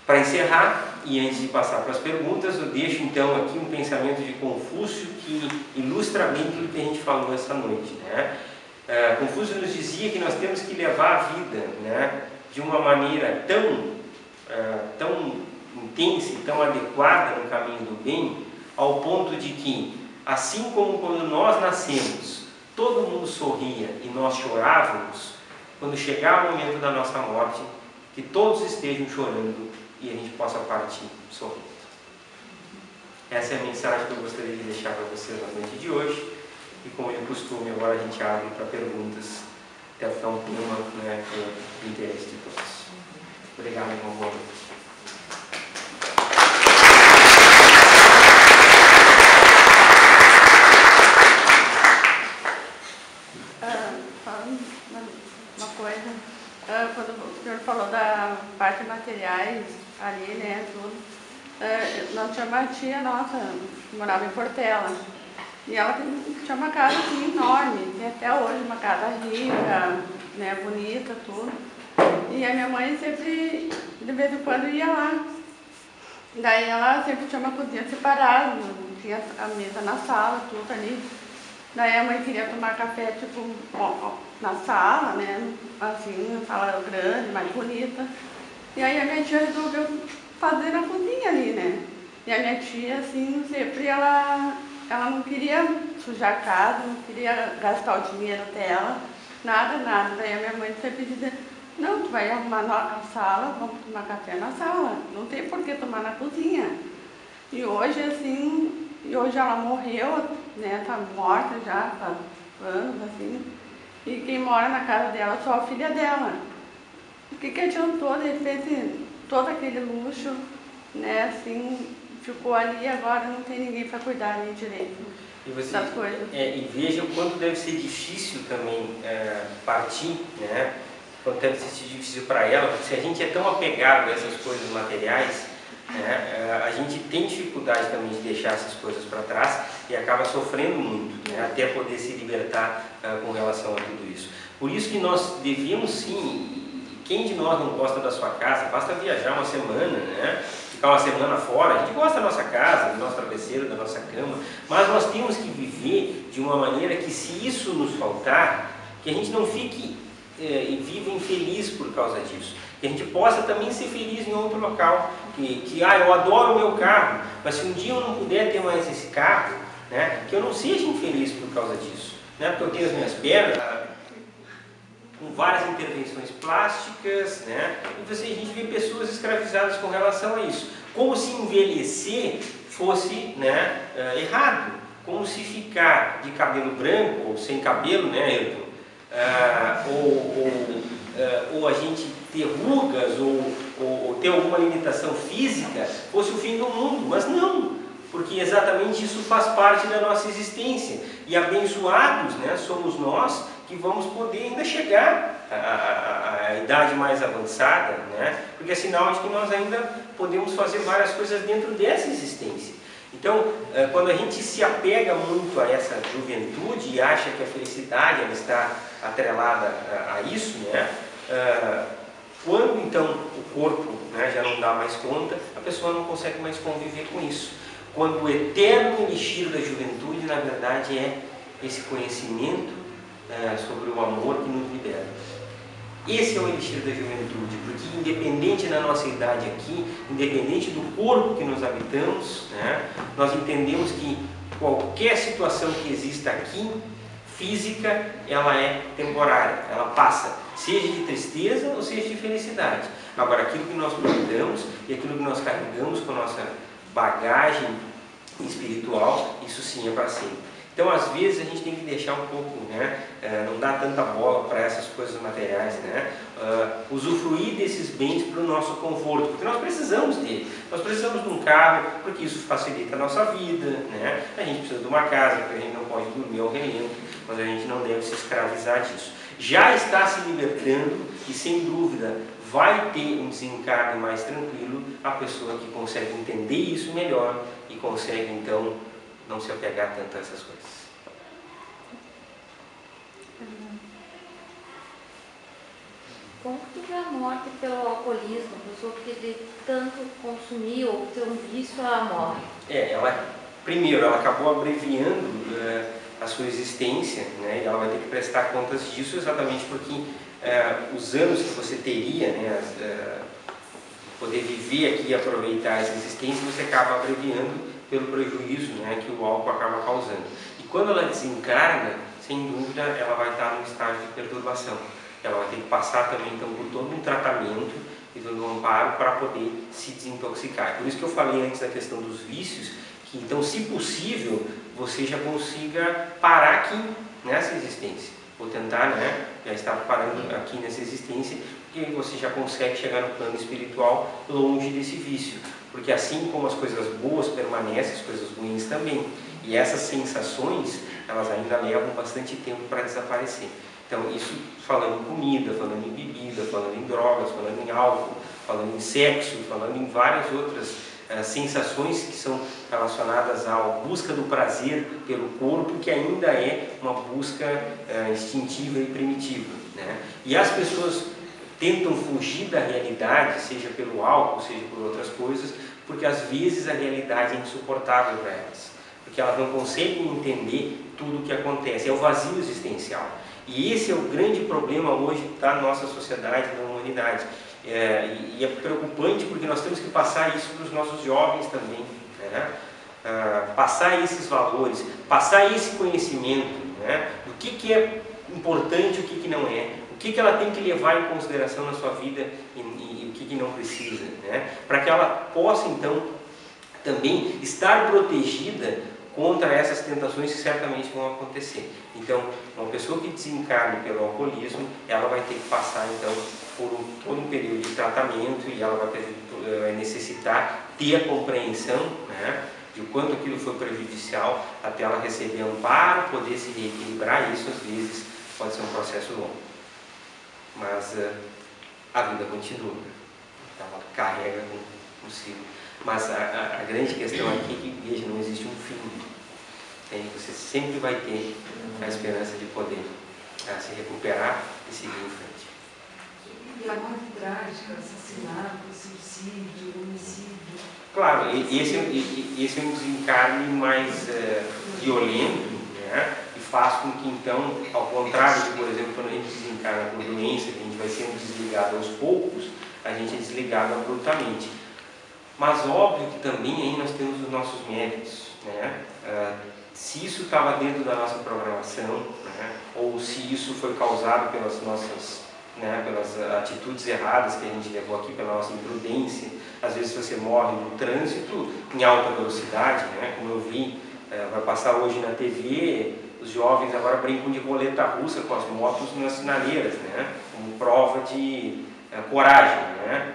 Para encerrar, e antes de passar para as perguntas, eu deixo então aqui um pensamento de Confúcio que ilustra bem tudo que a gente falou essa noite, né? Confúcio nos dizia que nós temos que levar a vida, né, de uma maneira tão intensa e tão adequada no caminho do bem, ao ponto de que, assim como quando nós nascemos, todo mundo sorria e nós chorávamos, quando chegar o momento da nossa morte, que todos estejam chorando e a gente possa partir sorrindo. Essa é a mensagem que eu gostaria de deixar para vocês na noite de hoje. E como de costume, agora a gente abre para perguntas, até ficar um tema, né, que é do interesse de todos. Obrigado, meu amor. Uma coisa, quando o senhor falou da parte materiais ali, né, tudo, nós tínhamos uma tia nossa, que morava em Portela, e ela tinha uma casa assim, enorme, tem até hoje uma casa rica, né, bonita, tudo, e a minha mãe sempre, de vez em quando, ia lá. Daí ela sempre tinha uma cozinha separada, tinha a mesa na sala, tudo ali. Daí a mãe queria tomar café, tipo, na sala, né, assim, uma sala grande, mais bonita. E aí a minha tia resolveu fazer na cozinha ali, né. E a minha tia, assim, sempre ela não queria sujar a casa, não queria gastar o dinheiro dela, nada. Daí a minha mãe sempre dizia, não, tu vai arrumar a sala, vamos tomar café na sala, não tem por que tomar na cozinha. E hoje, assim, ela morreu, né, tá morta já, há anos, assim, e quem mora na casa dela é só a filha dela. O que adiantou, de repente, todo aquele luxo, né, assim, ficou ali, agora não tem ninguém para cuidar nem direito das coisas. E veja o quanto deve ser difícil também partir, né? Quanto deve ser difícil para ela, porque se a gente é tão apegado a essas coisas materiais, né, a gente tem dificuldade também de deixar essas coisas para trás e acaba sofrendo muito, né, até poder se libertar com relação a tudo isso. Por isso que nós devíamos sim, quem de nós não gosta da sua casa, basta viajar uma semana, né? Ficar uma semana fora, a gente gosta da nossa casa, do nosso travesseiro, da nossa cama, mas nós temos que viver de uma maneira que, se isso nos faltar, que a gente não fique e viva infeliz por causa disso. Que a gente possa também ser feliz em outro local, eu adoro o meu carro, mas se um dia eu não puder ter mais esse carro, né, que eu não seja infeliz por causa disso, né, porque eu tenho as minhas pernas com várias intervenções plásticas, né, e a gente vê pessoas escravizadas com relação a isso, como se envelhecer fosse, né, errado, como se ficar de cabelo branco ou sem cabelo, né, Ayrton? Ou a gente ter rugas ou ter alguma limitação física fosse o fim do mundo, mas não, porque exatamente isso faz parte da nossa existência, e abençoados, né, somos nós que vamos poder ainda chegar à idade mais avançada, né, porque é sinal de que nós ainda podemos fazer várias coisas dentro dessa existência. Então, quando a gente se apega muito a essa juventude e acha que a felicidade ela está atrelada a isso, né? Quando então o corpo, né, já não dá mais conta, a pessoa não consegue mais conviver com isso. Quando o eterno elixir da juventude, na verdade, é esse conhecimento sobre o amor que nos libera. Esse é o elixir da juventude, porque independente da nossa idade aqui, independente do corpo que nós habitamos, né, nós entendemos que qualquer situação que exista aqui, física, ela é temporária, ela passa, seja de tristeza ou seja de felicidade. Agora, aquilo que nós cuidamos e aquilo que nós carregamos com a nossa bagagem espiritual, isso sim é para sempre. Então, às vezes, a gente tem que deixar um pouco, né, não dar tanta bola para essas coisas materiais, né, usufruir desses bens para o nosso conforto, porque nós precisamos dele. Nós precisamos de um carro, porque isso facilita a nossa vida, né? A gente precisa de uma casa, porque a gente não pode dormir ao relento, mas a gente não deve se escravizar disso. Já está se libertando e, sem dúvida, vai ter um desencarne mais tranquilo a pessoa que consegue entender isso melhor e consegue, então, não se apegar tanto a essas coisas. Como que vê a morte pelo alcoolismo? A pessoa que de tanto consumir ou ter um vício, ela morre. Primeiro, ela acabou abreviando a sua existência, né? E ela vai ter que prestar contas disso exatamente porque os anos que você teria, né, poder viver aqui e aproveitar essa existência, você acaba abreviando pelo prejuízo, né, que o álcool acaba causando. E quando ela desencarna, sem dúvida, ela vai estar num estágio de perturbação. Ela vai ter que passar também então por todo um tratamento e todo um amparo para poder se desintoxicar. Por isso que eu falei antes da questão dos vícios, que então, se possível, você já consiga parar aqui nessa existência. Vou tentar, né, já estar parando aqui nessa existência, porque você já consegue chegar no plano espiritual longe desse vício. Porque assim como as coisas boas permanecem, as coisas ruins também. E essas sensações, elas ainda levam bastante tempo para desaparecer. Então, isso falando em comida, falando em bebida, falando em drogas, falando em álcool, falando em sexo, falando em várias outras sensações que são relacionadas à busca do prazer pelo corpo, que ainda é uma busca instintiva e primitiva, né? E as pessoas tentam fugir da realidade, seja pelo álcool, seja por outras coisas, porque às vezes a realidade é insuportável para elas, porque elas não conseguem entender tudo o que acontece, é o vazio existencial. E esse é o grande problema hoje da nossa sociedade, da humanidade. E é preocupante porque nós temos que passar isso para os nossos jovens também, né? Passar esses valores, passar esse conhecimento, né? Do que é importante e o que não é, o que ela tem que levar em consideração na sua vida e o que não precisa, né? Para que ela possa então também estar protegida contra essas tentações que certamente vão acontecer. Então, uma pessoa que desencarne pelo alcoolismo, ela vai ter que passar então por todo um período de tratamento e ela vai necessitar ter a compreensão, né, de o quanto aquilo foi prejudicial até ela receber amparo, poder se reequilibrar. Isso às vezes pode ser um processo longo, mas a vida continua, ela carrega consigo. Mas a grande questão aqui é que, veja, não existe um fim. Você sempre vai ter a esperança de poder se recuperar e seguir em frente. E a morte trágica, assassinato, suicídio, homicídio? Claro, esse é um desencarne mais violento, né? E faz com que, então, ao contrário de, por exemplo, quando a gente desencarna por doença, que a gente vai sendo desligado aos poucos, a gente é desligado abruptamente. Mas óbvio que também aí nós temos os nossos méritos, né? Se isso estava dentro da nossa programação, né? Ou se isso foi causado pelas nossas, né, pelas atitudes erradas que a gente levou aqui, pela nossa imprudência. Às vezes você morre no trânsito em alta velocidade, né? Como eu vi, vai passar hoje na TV, os jovens agora brincam de roleta russa com as motos nas sinaleiras, né? Como prova de coragem, né?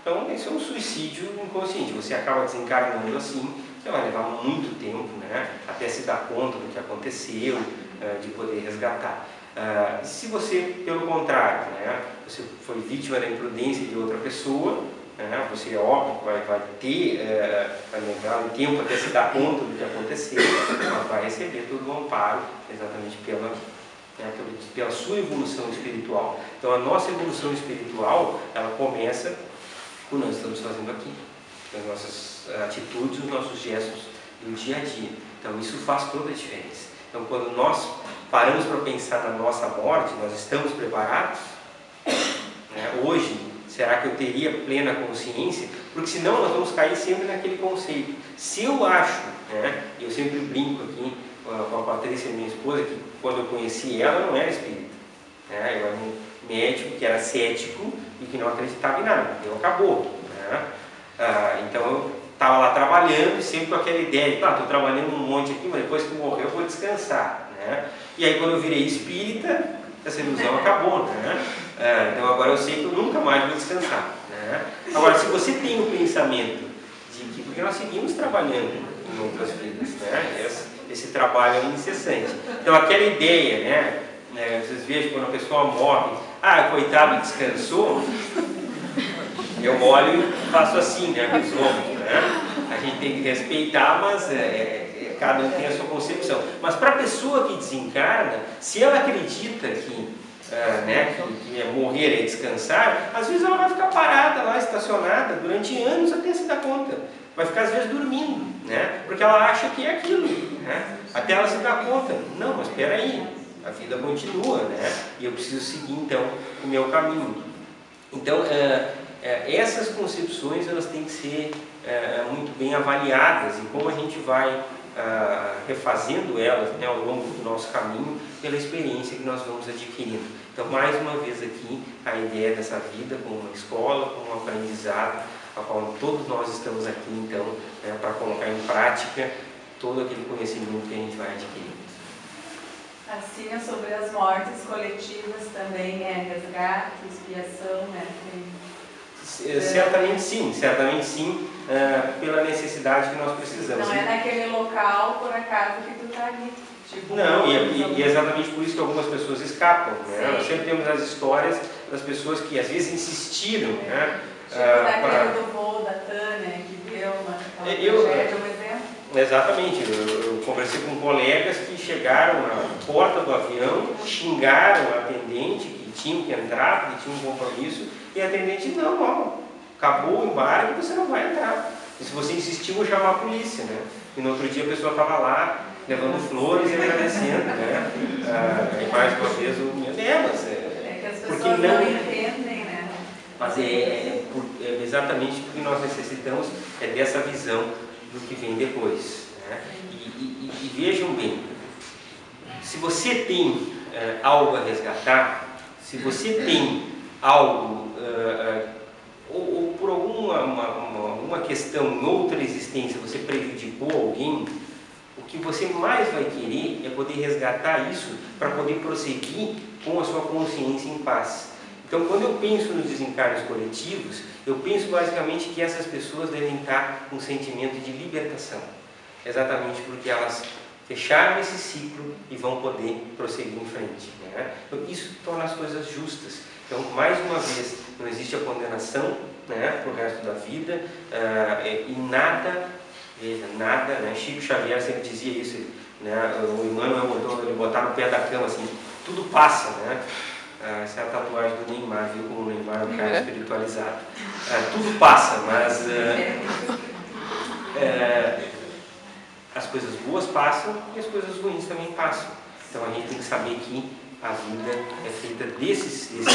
Então, esse é um suicídio inconsciente. Você acaba desencarnando assim, você vai levar muito tempo, né, até se dar conta do que aconteceu, de poder resgatar. Se você, pelo contrário, né, você foi vítima da imprudência de outra pessoa, né, você, óbvio, vai levar um tempo até se dar conta do que aconteceu, mas vai receber todo o amparo exatamente pela sua evolução espiritual. Então, a nossa evolução espiritual, ela começa o que nós estamos fazendo aqui, as nossas atitudes, os nossos gestos do dia a dia. Então isso faz toda a diferença. Então quando nós paramos para pensar na nossa morte, nós estamos preparados? Hoje, será que eu teria plena consciência? Porque senão nós vamos cair sempre naquele conceito. Se eu acho, né, eu sempre brinco aqui com a Patrícia, minha esposa, que quando eu conheci ela, não era espírita, né? Eu era um médico que era cético e que não acreditava em nada. Então acabou, né? Então eu estava lá trabalhando e sempre com aquela ideia de, estou trabalhando um monte aqui, mas depois que eu morrer eu vou descansar, né? E aí quando eu virei espírita, essa ilusão acabou, né? Então agora eu sei que eu nunca mais vou descansar, né? Agora, se você tem o pensamento de que, porque nós seguimos trabalhando em outras vidas, né? Esse trabalho é incessante. Então aquela ideia, né? Vocês vejam quando a pessoa morre, coitado, descansou, eu olho e faço assim, né? Resolvo, né? A gente tem que respeitar, mas cada um tem a sua concepção. Mas para a pessoa que desencarna, se ela acredita que morrer é descansar, às vezes ela vai ficar parada lá, estacionada, durante anos até se dar conta. Vai ficar às vezes dormindo, né? Porque ela acha que é aquilo, né? Até ela se dar conta. Não, mas espera aí, a vida continua, né? E eu preciso seguir então o meu caminho. Então, essas concepções elas têm que ser muito bem avaliadas, e como a gente vai refazendo elas, né, ao longo do nosso caminho, pela experiência que nós vamos adquirindo. Então, mais uma vez aqui, a ideia dessa vida como uma escola, como um aprendizado, a qual todos nós estamos aqui, então, para colocar em prática todo aquele conhecimento que a gente vai adquirindo. Assim, sobre as mortes coletivas também resgate, expiação, né? Certamente sim, pela necessidade que nós precisamos. Não é naquele local, por acaso, que tu está ali. Tipo, não, e é exatamente por isso que algumas pessoas escapam, né? Nós sempre temos as histórias das pessoas que às vezes insistiram, né? Tipo daquele do voo da Tânia, que deu uma tragédia, um exemplo. Exatamente, eu conversei com colegas que chegaram na porta do avião, xingaram a atendente que tinham que entrar, porque tinha um compromisso, e a atendente, não, acabou o embarque, você não vai entrar. E se você insistiu, vou chamar a polícia, né? E no outro dia a pessoa estava lá, levando flores e agradecendo, né? E mais uma vez o meu mas que as pessoas não entendem, né? Mas exatamente porque nós necessitamos dessa visão do que vem depois, né? E vejam bem, se você tem algo a resgatar, se você tem algo ou por alguma questão em outra existência você prejudicou alguém, o que você mais vai querer é poder resgatar isso para poder prosseguir com a sua consciência em paz. Então, quando eu penso nos desencarnes coletivos, eu penso basicamente que essas pessoas devem estar com um sentimento de libertação, exatamente porque elas fecharam esse ciclo e vão poder prosseguir em frente, né? Então, isso torna as coisas justas. Então, mais uma vez, não existe a condenação, né, para o resto da vida, e nada, né? Chico Xavier sempre dizia isso, né? O Emmanuel mandou ele botar no pé da cama assim, tudo passa, né? Essa é a tatuagem do Neymar, viu como o Neymar é um cara espiritualizado. Tudo passa, mas as coisas boas passam e as coisas ruins também passam. Então a gente tem que saber que a vida é feita desses tipos.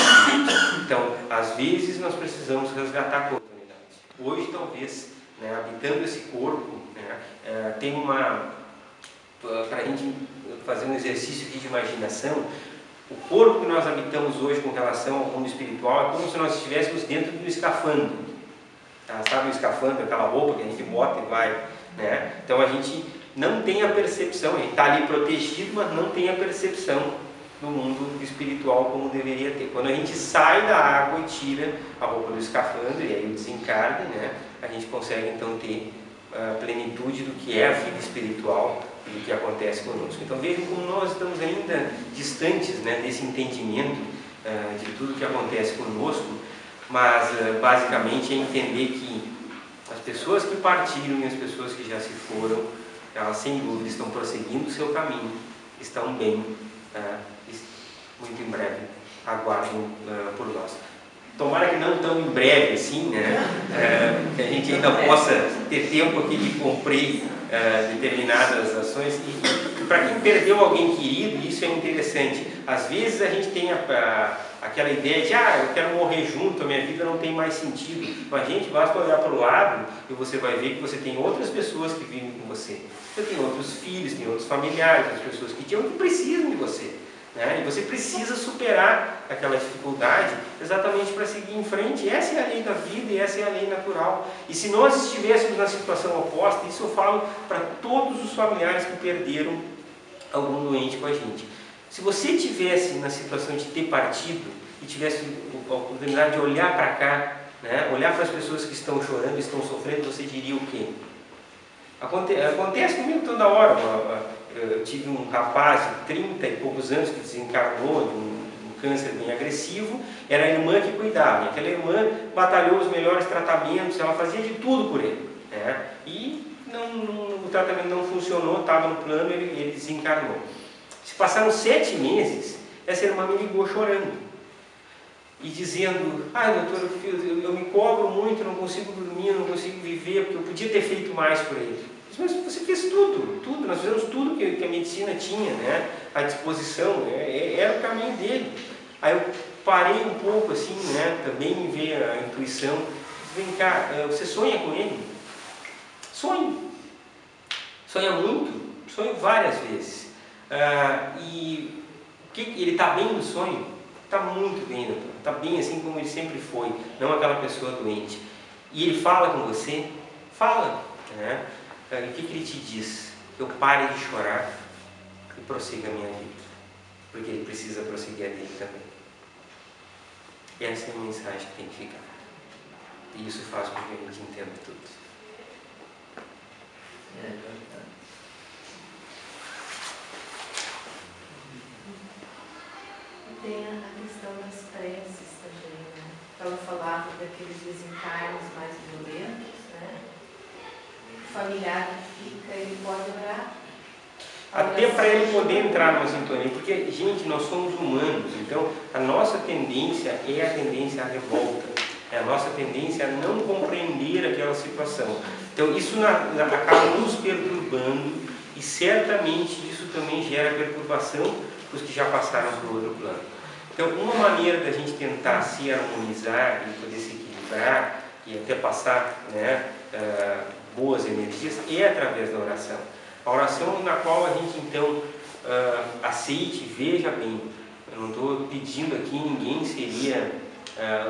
Então, às vezes nós precisamos resgatar a oportunidade. Hoje, talvez, né, habitando esse corpo, né, tem para a gente fazer um exercício aqui de imaginação, o corpo que nós habitamos hoje com relação ao mundo espiritual é como se nós estivéssemos dentro do escafandro. Sabe o escafandro, aquela roupa que a gente bota e vai, né? Então a gente não tem a percepção, a gente está ali protegido, mas não tem a percepção do mundo espiritual como deveria ter. Quando a gente sai da água e tira a roupa do escafandro, e aí o desencarne, né, a gente consegue então ter a plenitude do que é a vida espiritual e do que acontece conosco. Então vejam como nós estamos ainda distantes, né, desse entendimento de tudo que acontece conosco, mas basicamente é entender que as pessoas que partiram e as pessoas que já se foram, elas sem dúvida estão prosseguindo o seu caminho, estão bem, muito em breve aguardem por nós. Tomara que não tão em breve assim, né? Que a gente ainda possa ter tempo aqui de cumprir determinadas ações. E para quem perdeu alguém querido, isso é interessante. Às vezes a gente tem aquela ideia de eu quero morrer junto, a minha vida não tem mais sentido. Mas, gente, basta olhar para o lado e você vai ver que você tem outras pessoas que vivem com você. Você tem outros filhos, tem outros familiares, outras pessoas que te amam, que precisam de você. Né? E você precisa superar aquela dificuldade exatamente para seguir em frente. Essa é a lei da vida e essa é a lei natural. E se nós estivéssemos na situação oposta, isso eu falo para todos os familiares que perderam algum doente com a gente. Se você estivesse na situação de ter partido e tivesse a oportunidade de olhar para cá, né? Olhar para as pessoas que estão chorando, estão sofrendo, você diria o quê? Acontece comigo toda hora. Eu tive um rapaz de 30 e poucos anos que desencarnou de um câncer bem agressivo, era a irmã que cuidava, e aquela irmã batalhou os melhores tratamentos, ela fazia de tudo por ele, né? E o tratamento não funcionou, estava no plano, ele desencarnou. Se passaram 7 meses, essa irmã me ligou chorando e dizendo: doutor, eu me cobro muito, não consigo dormir, não consigo viver, porque eu podia ter feito mais por ele. Mas você fez tudo, nós fizemos tudo que a medicina tinha, né, à disposição, era o caminho dele. Aí eu parei um pouco assim, né, também me veio a intuição: vem cá, você sonha com ele? Sonho muito, sonho várias vezes. E ele está bem no sonho? Está muito bem, doutor. Está bem assim como ele sempre foi, não aquela pessoa doente. E ele fala com você? Fala, né? E o que ele te diz? Eu pare de chorar e prossiga a minha vida, porque ele precisa prosseguir a dele também. Essa é a mensagem que tem que ficar. E isso faz com que a gente entenda tudo. Tem a questão das preces também, né? Ela falava daqueles desencarnos mais violentos, né? O familiar que fica, ele pode orar. Até para ele poder entrar numa sintonia, porque, gente, nós somos humanos, então a nossa tendência é a tendência à revolta, é a nossa tendência a não compreender aquela situação. Então isso acaba nos perturbando, e certamente isso também gera perturbação para os que já passaram para o outro plano. Então, uma maneira da gente tentar se harmonizar e poder se equilibrar e até passar, né, boas energias é através da oração. A oração na qual a gente então aceite, veja bem, eu não estou pedindo aqui, ninguém seria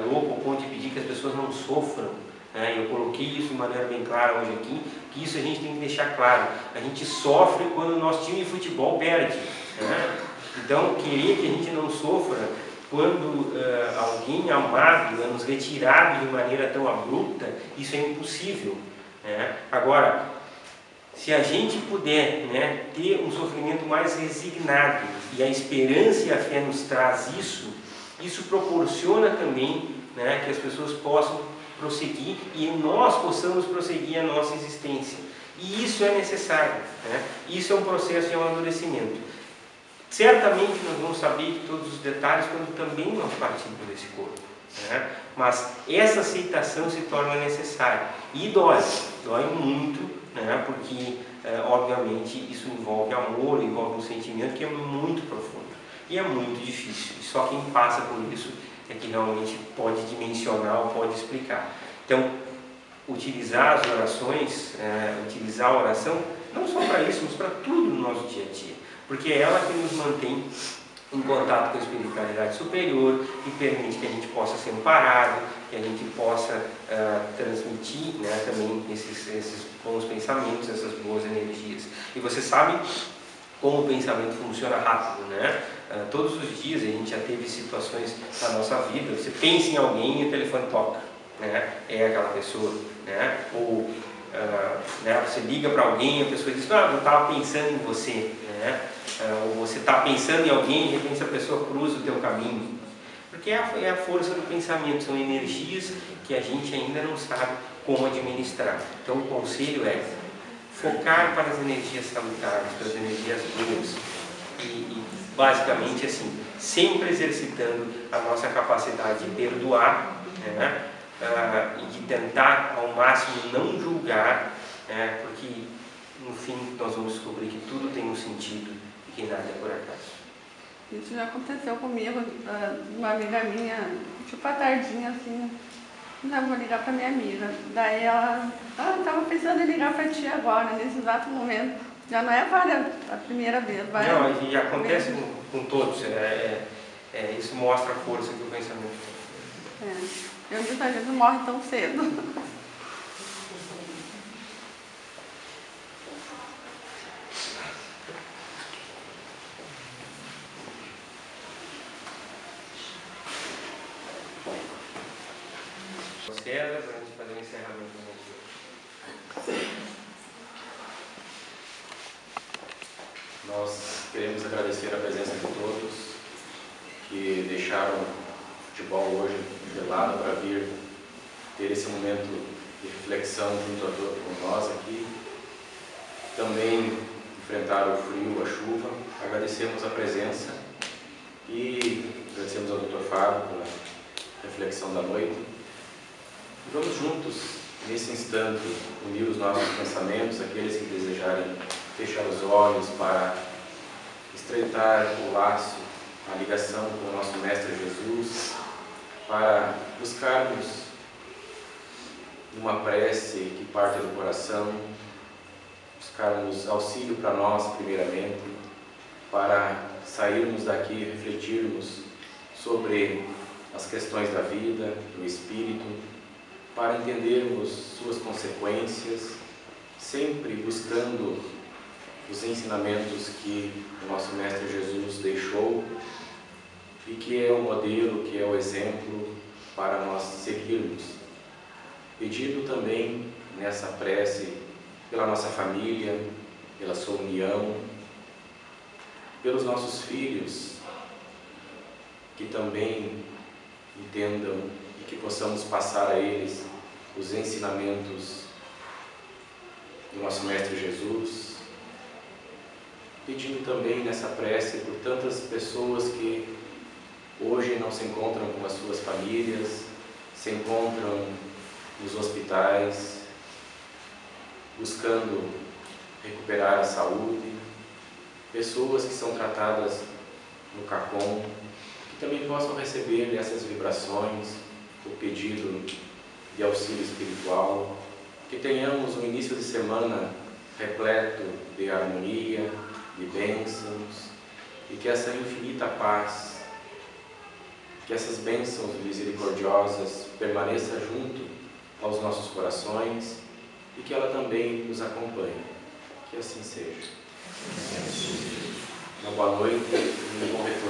louco ao ponto de pedir que as pessoas não sofram, né? Eu coloquei isso de maneira bem clara hoje aqui, que isso a gente tem que deixar claro. A gente sofre quando o nosso time de futebol perde, né? Então, querer que a gente não sofra quando alguém amado é nos retirado de maneira tão abrupta, isso é impossível, né? Agora, se a gente puder, né, ter um sofrimento mais resignado, e a esperança e a fé nos traz isso, isso proporciona também, né, que as pessoas possam prosseguir e nós possamos prosseguir a nossa existência. E isso é necessário, né? Isso é um processo de amadurecimento. Certamente nós vamos saber todos os detalhes quando também nós partimos desse corpo, né? Mas essa aceitação se torna necessária e dói muito, né? Porque obviamente isso envolve amor, envolve um sentimento que é muito profundo e é muito difícil. E só quem passa por isso é que realmente pode dimensionar ou pode explicar. Então, utilizar as orações, utilizar a oração não só para isso, mas para tudo no nosso dia a dia. Porque é ela que nos mantém em contato com a espiritualidade superior e permite que a gente possa ser amparado, que a gente possa transmitir, né, também esses bons pensamentos, essas boas energias. E você sabe como o pensamento funciona rápido, né? Todos os dias a gente já teve situações na nossa vida, você pensa em alguém e o telefone toca, né? É aquela pessoa, né? Ou né, você liga para alguém e a pessoa diz: eu estava pensando em você, né? Ou você está pensando em alguém e de repente a pessoa cruza o teu caminho. Porque é a força do pensamento, são energias que a gente ainda não sabe como administrar. Então o conselho é focar para as energias salutares, para as energias boas. E basicamente assim, sempre exercitando a nossa capacidade de perdoar, né? E de tentar ao máximo não julgar, né? Porque no fim nós vamos descobrir que tudo tem um sentido e que nada é por acaso. Isso já aconteceu comigo, uma amiga minha, tipo à tardinha assim, já vou ligar para minha amiga. Daí ela, estava pensando em ligar para ti agora, nesse exato momento. Já não é a primeira vez, vai. Não, e acontece com todos, isso mostra a força que o pensamento tem. Eu disse, a gente não morre tão cedo. César, para a gente fazer um encerramento. Nós queremos agradecer a presença de todos que deixaram o futebol hoje de lado para vir ter esse momento de reflexão junto com nós aqui. Também enfrentaram o frio, a chuva. Agradecemos a presença e agradecemos ao Dr. Fábio pela reflexão da noite. Vamos juntos, nesse instante, unir os nossos pensamentos, aqueles que desejarem fechar os olhos para estreitar o laço, a ligação com o nosso Mestre Jesus, para buscarmos uma prece que parte do coração, buscarmos auxílio para nós, primeiramente, para sairmos daqui e refletirmos sobre as questões da vida, do espírito, para entendermos suas consequências, sempre buscando os ensinamentos que o nosso Mestre Jesus deixou e que é o modelo, que é o exemplo para nós seguirmos. Pedindo também nessa prece pela nossa família, pela sua união, pelos nossos filhos, que também entendam e que possamos passar a eles os ensinamentos do nosso Mestre Jesus. Pedindo também nessa prece por tantas pessoas que hoje não se encontram com as suas famílias, se encontram nos hospitais, buscando recuperar a saúde, pessoas que são tratadas no CACOM, que também possam receber essas vibrações, o pedido de auxílio espiritual, que tenhamos um início de semana repleto de harmonia, de bênçãos, e que essa infinita paz, que essas bênçãos misericordiosas permaneçam junto aos nossos corações e que ela também nos acompanhe. Que assim seja. Uma boa noite e um bom retorno.